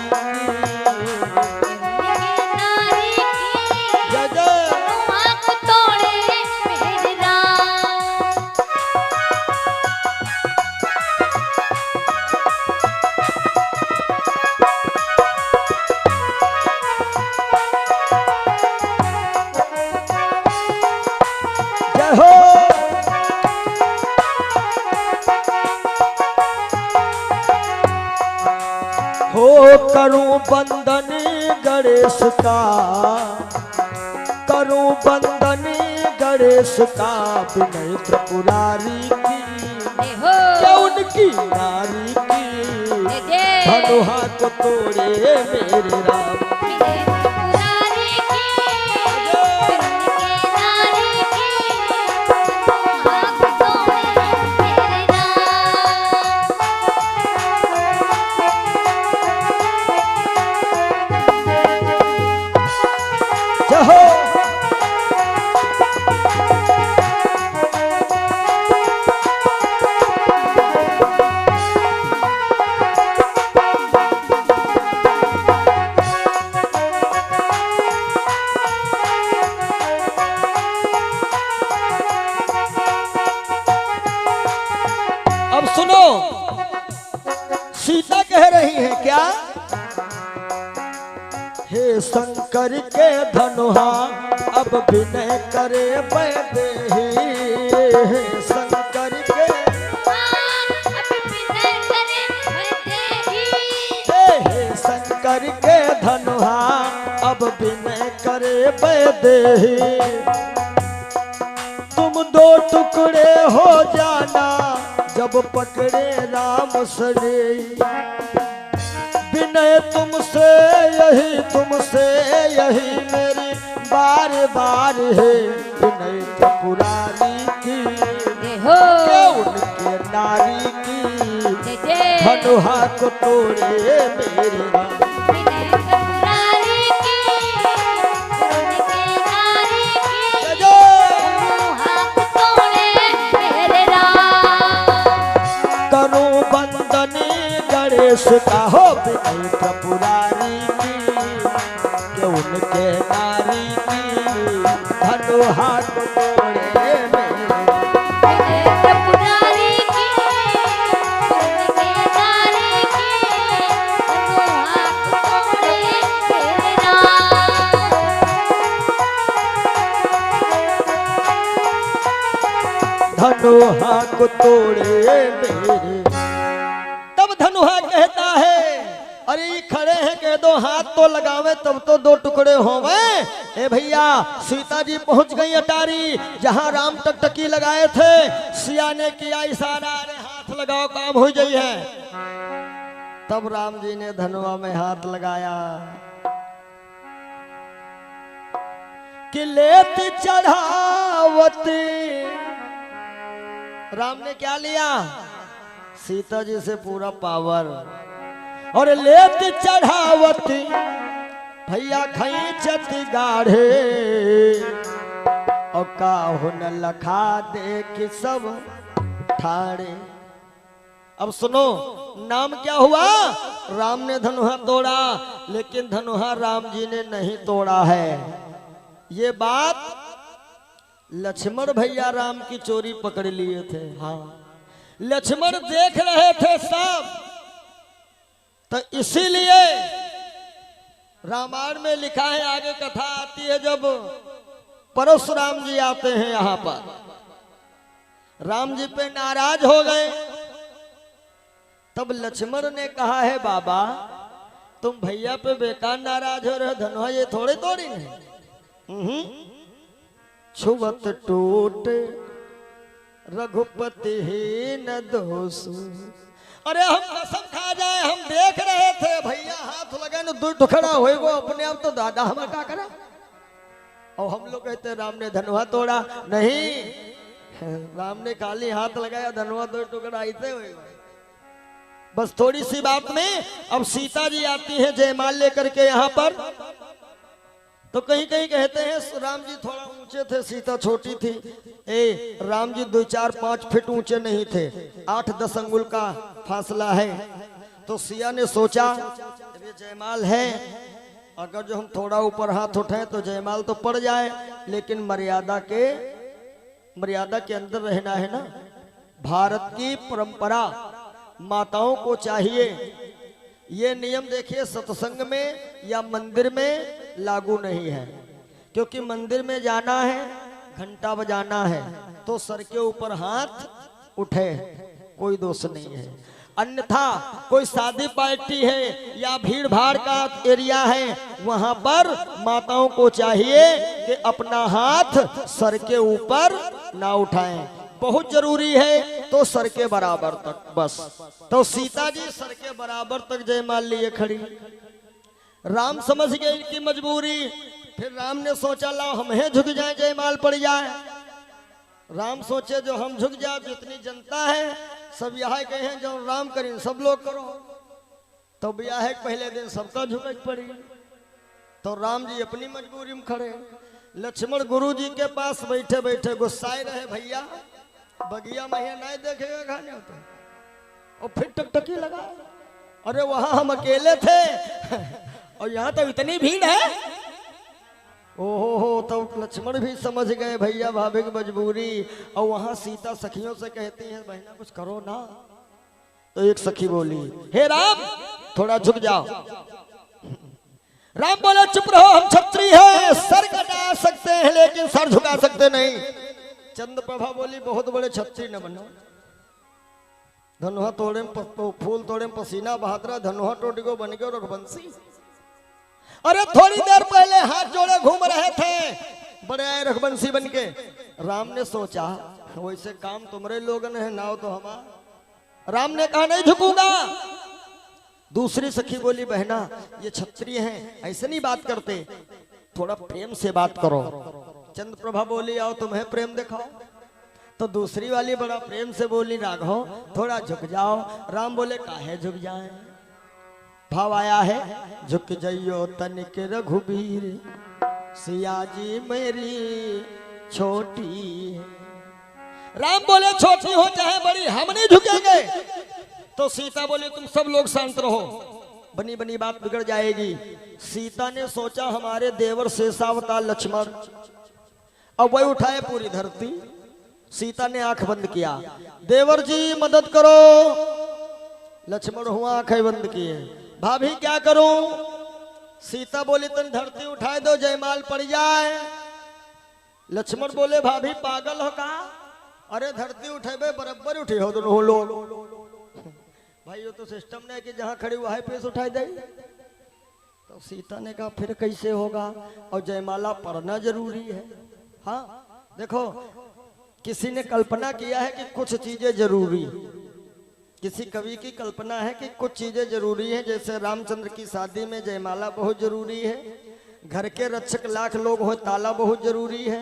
करूं बंदन गणेश का, करूं बंदन गणेश का, विनय त्रिपुरारी की जय हो क्या उनकी नारी की, जय धनुहा को तोड़े मेरे राम। विनय त्रिपुरारी की, उनके नारी की, हाथ तोड़े मेरे राम। जय हो अब सुनो, सीता कह रही है क्या, हे शंकर के धनुहा अब विनय करे वैदेही, हे शंकर के हे शंकर के धनुहा अब विनय करे वैदेही, तुम दो टुकड़े हो जाना जब पकड़े राम सरे, विनय तुमसे यही मेरी बार बार है, विनय त्रिपुरारी की क्या उनके नारी की, धनुहा को तोड़े मेरे राम। करूं बंदन गणेश का हो, विनय त्रिपुरारी की के उनके नारी की, धनुहा को तोड़े मेरे राम। धनुहा को तोड़े मेरे। तब धनुहा कहता है, अरे ये खड़े हैं, कह दो हाथ तो लगावे तब तो दो टुकड़े होवे। ए भैया, सीता जी पहुंच गई अटारी जहां राम टकटकी लगाए थे। सिया ने किया इशारा, अरे हाथ लगाओ काम हो गई है। तब राम जी ने धनुहा में हाथ लगाया कि लेती चढ़ावती। राम ने क्या लिया? सीता जी से पूरा पावर। और लेती चढ़ावती भैया खींचती गाढ़े, और काहू न लखा देख सब ठाड़े। अब सुनो, नाम क्या हुआ? राम ने धनुहा तोड़ा, लेकिन धनुहा राम जी ने नहीं तोड़ा है। ये बात लक्ष्मण भैया राम की चोरी पकड़ लिए थे। हाँ, लक्ष्मण देख रहे थे सब, तो इसीलिए रामायण में लिखा है, आगे कथा आती है, जब परशुराम जी आते हैं यहां पर, राम जी पे नाराज हो गए। तब लक्ष्मण ने कहा है, बाबा तुम भैया पे बेकार नाराज हो रहे हो, धनुहा ये थोड़े तोड़ी नहीं। छुवत टूट रघुपति ही न दोषु। अरे हम कसम खा जाए, हम देख रहे थे भैया हाथ लगे न दो टुकड़ा हो गो अपने आप, तो दादा हमें क्या करा? और हम लोग कहते राम ने धनुहा तोड़ा। नहीं, राम ने खाली हाथ लगाया, धनुहा दो टुकड़ा ऐसे होगा। बस थोड़ी सी बात में अब सीता जी आती है जयमाल लेकर के यहाँ पर। तो कहीं कहीं कहते हैं राम जी थोड़ा ऊंचे थे, सीता छोटी थी। राम जी 2-4-5 फीट ऊंचे नहीं थे, 8-10 अंगुल का फासला है। तो सिया ने सोचा ये जयमाल है, अगर जो हम थोड़ा ऊपर हाथ उठाएं तो जयमाल तो पड़ जाए, लेकिन मर्यादा के अंदर रहना है ना। भारत की परंपरा, माताओं को चाहिए ये नियम। देखिए, सत्संग में या मंदिर में लागू नहीं है, क्योंकि मंदिर में जाना है, घंटा बजाना है, तो सर के ऊपर हाथ उठे, कोई दोष नहीं है। अन्यथा कोई शादी पार्टी है या भीड़ भाड़ का एरिया है, वहां पर माताओं को चाहिए कि अपना हाथ सर के ऊपर ना उठाएं, बहुत जरूरी है तो सर के बराबर तक बस। तो सीता जी सर के बराबर तक जयमाल लिए खड़ी। राम समझ गए इनकी मजबूरी, फिर राम ने सोचा लाओ हम ही झुक जाए, जयमाल पड़ जाए। राम सोचे जो हम झुक जाए, जितनी जनता है सब यहाँ कहे जो राम करें सब लोग करो, तो ब्याह के पहले दिन सबका झुक पड़ी। तो राम जी अपनी मजबूरी में खड़े, लक्ष्मण गुरु जी के पास बैठे बैठे गुस्साए रहे, भैया बगिया महिया नहीं देखेगा खाने होते, और फिर टकटकी लगा, अरे वहां हम अकेले थे और यहाँ तो इतनी भीड़ है। ओहो, तो लक्ष्मण भी समझ गए भैया भाभी की मजबूरी। और वहां सीता सखियों से कहती है बहना कुछ करो ना। तो एक सखी बोली, हे राम थोड़ा झुक जाओ। राम बोले चुप रहो, हम क्षत्रिय हैं, सर कटा सकते हैं लेकिन सर झुका सकते नहीं। चंद्रप्रभा बोली बहुत बड़े क्षत्रिय न बनो, धनुहा तोड़े फूल तोड़े पसीना बहादुर, धनुहा टोटी को बन गए रघुवंशी। अरे थोड़ी देर पहले हाथ जोड़े घूम रहे थे, बड़े आए रघुवंशी बन के। राम ने सोचा वैसे काम तुम्हारे लोगन है, नाव तो हमारा। राम ने कहा नहीं झुकूंगा। दूसरी सखी बोली बहना ये क्षत्रिय हैं, ऐसे नहीं बात करते, थोड़ा प्रेम से बात करो। चंद्रप्रभा बोली आओ तुम्हें प्रेम दिखाओ। तो दूसरी वाली बड़ा प्रेम से बोली राघव थोड़ा झुक जाओ। राम बोले काहे झुक जाए, भाव आया है झुक जाइयो तनिक रघुबीर, सिया जी मेरी छोटी है। राम बोले छोटी हो चाहे बड़ी हम नहीं झुकेंगे। तो सीता बोली तुम सब लोग शांत रहो, बनी बनी बात बिगड़ जाएगी। सीता ने सोचा हमारे देवर शेषावतार लक्ष्मण, अब वही उठाए पूरी धरती। सीता ने आंख बंद किया, देवर जी मदद करो। लक्ष्मण हुआ आंखें बंद किए, भाभी क्या करूं। सीता बोली तुम धरती उठाए दो जयमाल पड़ जाए। लक्ष्मण बोले भाभी पागल हो का, अरे धरती उठेबे बराबर उठी हो दोनों लोग। भाई ये तो सिस्टम नहीं कि जहां खड़ी वहां पेश उठाई दे। तो सीता ने कहा फिर कैसे होगा, और जयमाला पढ़ना जरूरी है। हाँ देखो किसी ने कल्पना किया है कि कुछ चीजें जरूरी, किसी कवि की कल्पना है कि कुछ चीजें जरूरी है, जैसे रामचंद्र की शादी में जयमाला बहुत जरूरी है, घर के रक्षक लाख लोग हो ताला बहुत जरूरी है,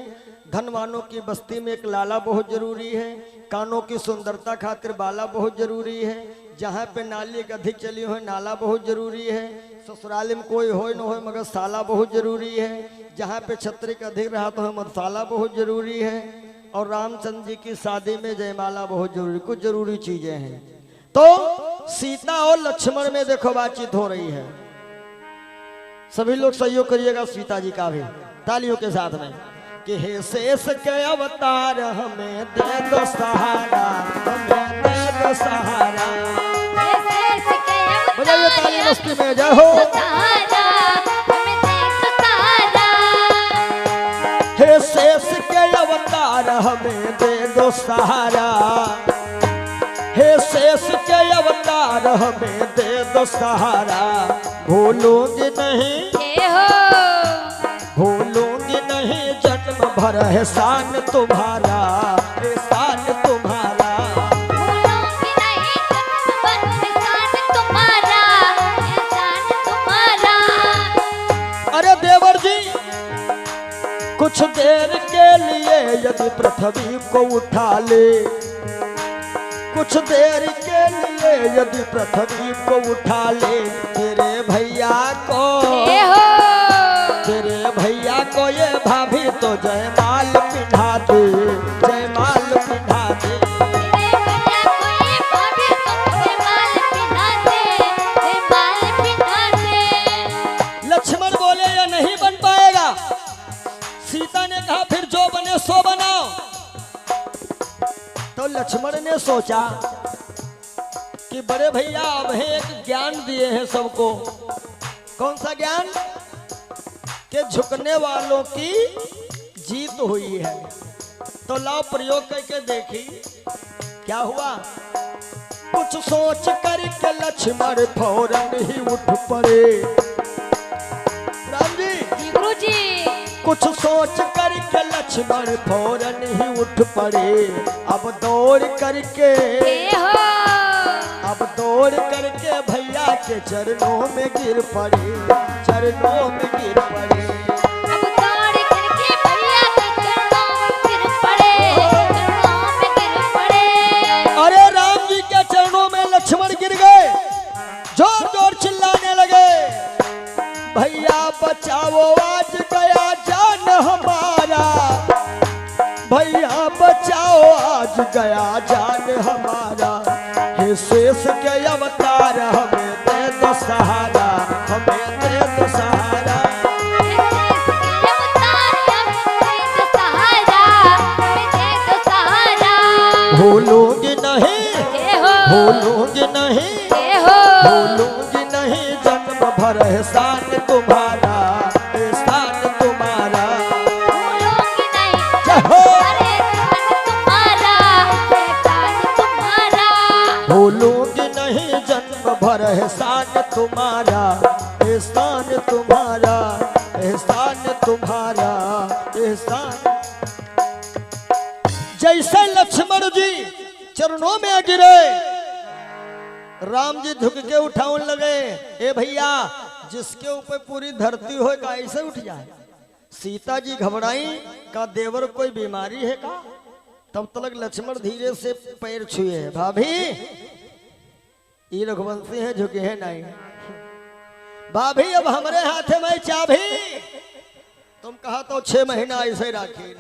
धनवानों की बस्ती में एक लाला बहुत जरूरी है, कानों की सुंदरता खातिर बाला बहुत जरूरी है, जहाँ पे नाली अधिक चली हो नाला बहुत जरूरी है, ससुराल में कोई हो न हो मगर साला बहुत जरूरी है, जहाँ पे छत्री का अधिक रहा तो मसाला बहुत जरूरी है, और रामचंद्र जी की शादी में जयमाला बहुत जरूरी, कुछ जरूरी चीजें हैं। तो सीता और लक्ष्मण में देखो बातचीत हो रही है। सभी लोग सहयोग करिएगा सीता जी का भी तालियों के साथ में कि हे शेष के अवतार हमें दे दो सहारा, हमें दे दो सहारा। बजाइए ताली मस्ती में जय हो। हे शेष के अवतार हमें दे दो सहारा, हे शेष के अवतार हमें दे दो सहारा। भूलूंगी नहीं, भूलूंगी नहीं जन्म भर एहसान तुम्हारा, एहसान तुम्हारा। भूलूंगी नहीं जन्म भर एहसान तुम्हारा, एहसान तुम्हारा। अरे देवर जी कुछ देर के लिए यदि पृथ्वी को उठा ले, कुछ देर के लिए यदि पृथ्वी को उठा ले, तेरे भैया को, तेरे भैया को ये भाभी तो जयमाल पिन्हा दे, जयमाल पिन्हा दे। तेरे भैया को ये भाभी तो जयमाल पिन्हा दे, जयमाल पिन्हा दे। लक्ष्मण बोले ये नहीं बन पाएगा। सीता ने कहा फिर जो बने सो बनाओ। तो लक्ष्मण ने सोचा कि बड़े भैया अब एक ज्ञान दिए हैं सबको। कौन सा ज्ञान? कि झुकने वालों की जीत हुई है। तो लाओ प्रयोग करके देखी क्या हुआ। कुछ कुछ सोच करके लक्ष्मण फौरन ही उठ पड़े। राम जी जी गुरु जी। कुछ सोच करके लक्ष्मण फौरन ही उठ पड़े। अब दौड़ करके अब दौड़ करके भैया के चरणों में गिर पड़े, चरणों में गिर पड़े। अब दौड़ करके भैया के चरणों में गिर पड़े, चरणों में गिर पड़े। अरे राम जी के चरणों में लक्ष्मण गिर गए, जोर जोर चिल्लाने लगे, भैया बचाओ आज गया जान हमारा, भैया बचाओ आज गया जान हमारा। हे शेष के अवतार हमें दे दो सहारा, हमें दे दो सहारा। भूलूंगी नहीं, भूलूंगी नहीं, भूलूंगी नहीं जन्म भर एहसान तुम्हारा, एहसान तुम्हारा। भूलूंगी नहीं जय हो। भूलूंगी नहीं जन्म भर एहसान तुम्हारा, एहसान तुम्हारा, एहसान तुम्हारा, एहसान। जैसे लक्ष्मण जी चरणों में गिरे, राम जी झुक के उठाने लगे। ए भैया, जिसके ऊपर पूरी धरती होगा ऐसे उठ जाए। सीता जी घबराई, का देवर कोई बीमारी है का? तब तक लक्ष्मण धीरे से पैर छुए, भाभी ये रघुवंशी है, झुके हैं नहीं। भाभी अब हमारे हाथ में चाबी, तुम कहा तो 6 महीना ऐसे राखी।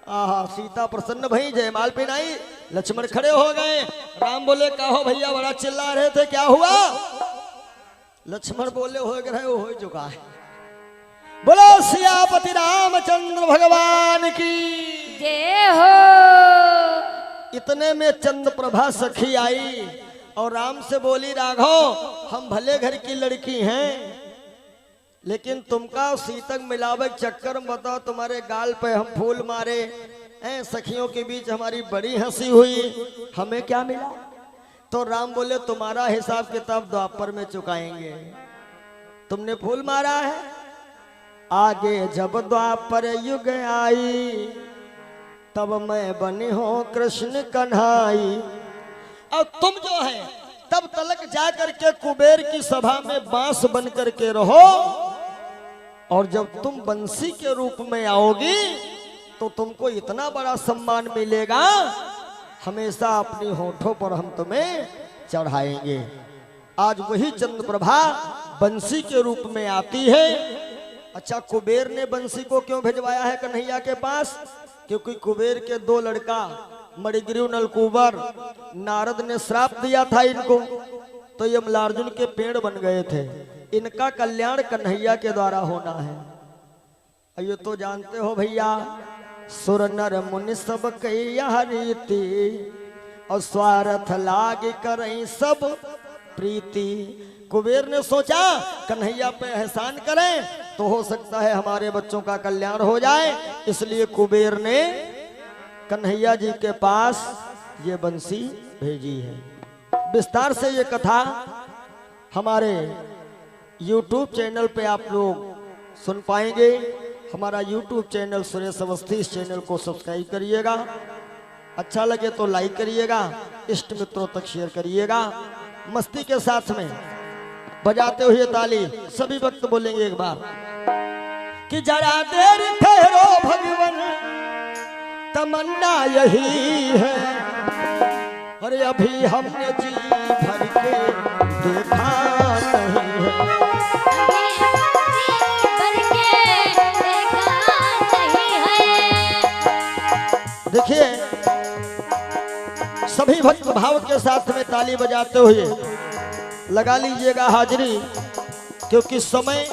आहा, सीता प्रसन्न भई, जयमाल पहनाई, लक्ष्मण खड़े हो गए। राम बोले, कहो भैया बड़ा चिल्ला रहे थे, क्या हुआ? लक्ष्मण बोले, हो गए हो चुका है। बोलो सियापति रामचंद्र भगवान की जय हो। इतने में चंद्र प्रभा सखी आई और राम से बोली, राघव हम भले घर की लड़की हैं, लेकिन तुमका सीतक मिलावे चक्कर में बताओ तुम्हारे गाल पे हम फूल मारे हैं, सखियों के बीच हमारी बड़ी हंसी हुई, हमें क्या मिला? तो राम बोले, तुम्हारा हिसाब किताब द्वापर में चुकाएंगे। तुमने फूल मारा है, आगे जब द्वापर युग आई, तब मैं बनी हो कृष्ण कन्हाई। और तुम जो है तब तलक जा करके कुबेर की सभा में बांस बन करके रहो, और जब तुम बंसी के रूप में आओगी तो तुमको इतना बड़ा सम्मान मिलेगा, हमेशा अपनी होठों पर हम तुम्हें चढ़ाएंगे। आज वही चंद्र प्रभा बंसी के रूप में आती है। अच्छा, कुबेर ने बंसी को क्यों भिजवाया है कन्हैया के पास? क्योंकि कुबेर के 2 लड़का मणिग्रीव नलकूबर, नारद ने श्राप दिया था इनको, तो यमलार्जुन के पेड़ बन गए थे। इनका कल्याण कन्हैया के द्वारा होना है। ये तो जानते हो भैया, सुर नर मुनि सब कई रीति, और स्वार्थ लाग करई सब प्रीति। कुबेर ने सोचा कन्हैया पे एहसान करें तो हो सकता है हमारे बच्चों का कल्याण हो जाए, इसलिए कुबेर ने कन्हैया जी के पास ये बंसी भेजी है। विस्तार से ये कथा हमारे YouTube चैनल पे आप लोग सुन पाएंगे। हमारा YouTube चैनल सुरेश अवस्थी, इस चैनल को सब्सक्राइब करिएगा, अच्छा लगे तो लाइक करिएगा, इष्ट मित्रों तक शेयर करिएगा। मस्ती के साथ में बजाते हुए ताली सभी वक्त बोलेंगे एक बार कि जरा देर ठहरो भगवान, तमन्ना यही है, अरे अभी हमने जी भर के देखा नहीं है। देखिए, सभी भक्त भाव के साथ में ताली बजाते हुए लगा लीजिएगा हाजिरी, क्योंकि समय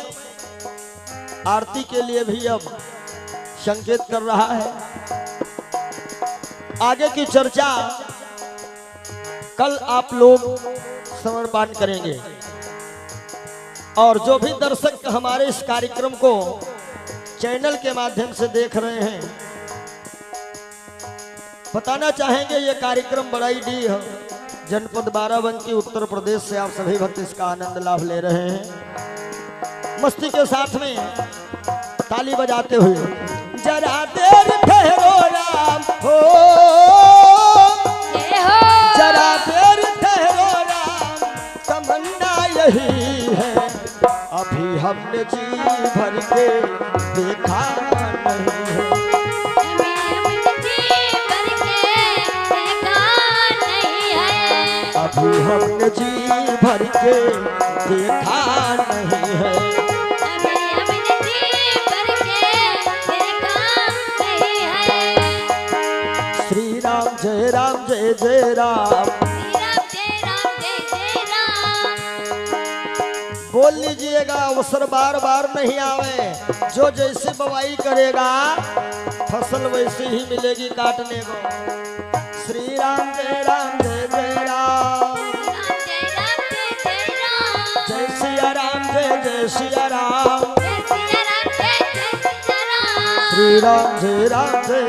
आरती के लिए भी अब संकेत कर रहा है। आगे की चर्चा कल आप लोग समर्पण करेंगे, और जो भी दर्शक हमारे इस कार्यक्रम को चैनल के माध्यम से देख रहे हैं, बताना चाहेंगे ये कार्यक्रम बड़ा ही जनपद बाराबंकी उत्तर प्रदेश से आप सभी भक्त इसका आनंद लाभ ले रहे हैं। मस्ती के साथ में ताली बजाते हुए जरा देर ठहरो राम हो, जरा देर ठहरो राम, तमन्ना यही है, अभी हमने जी भर के देखा नहीं है। अभी हमने जी भर के देखा नहीं है। श्री राम जय राम जय जय राम, बोल लीजिएगा। अवसर बार बार नहीं आवे, जो जैसे बवाई करेगा फसल वैसे ही मिलेगी काटने को। श्री राम जय जय राम, जय सिया राम जय सिया राम, श्री राम जय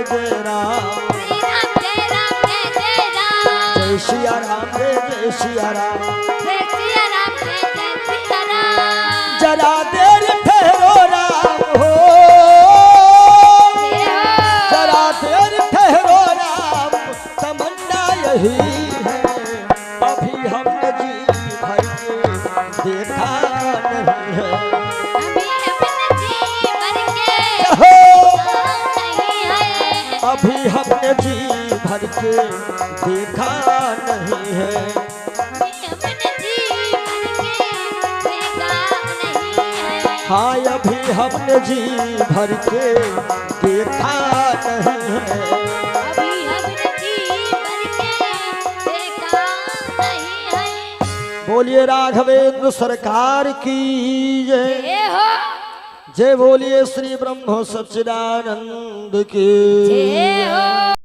जय राम, जय सिया राम जय सिया राम। जरा देर ठहरो राम हो, जरा देर ठहरो राम, तमन्ना यही है, अभी हमने जी भर के देखा नहीं है। अभी हमने जी भर के देखा नहीं है। हाँ अभी हमने जी भर के देखा नहीं है। बोलिए राघवेंद्र सरकार की जय, जय बोलिए श्री ब्रह्म सच्चिदानंद की जय।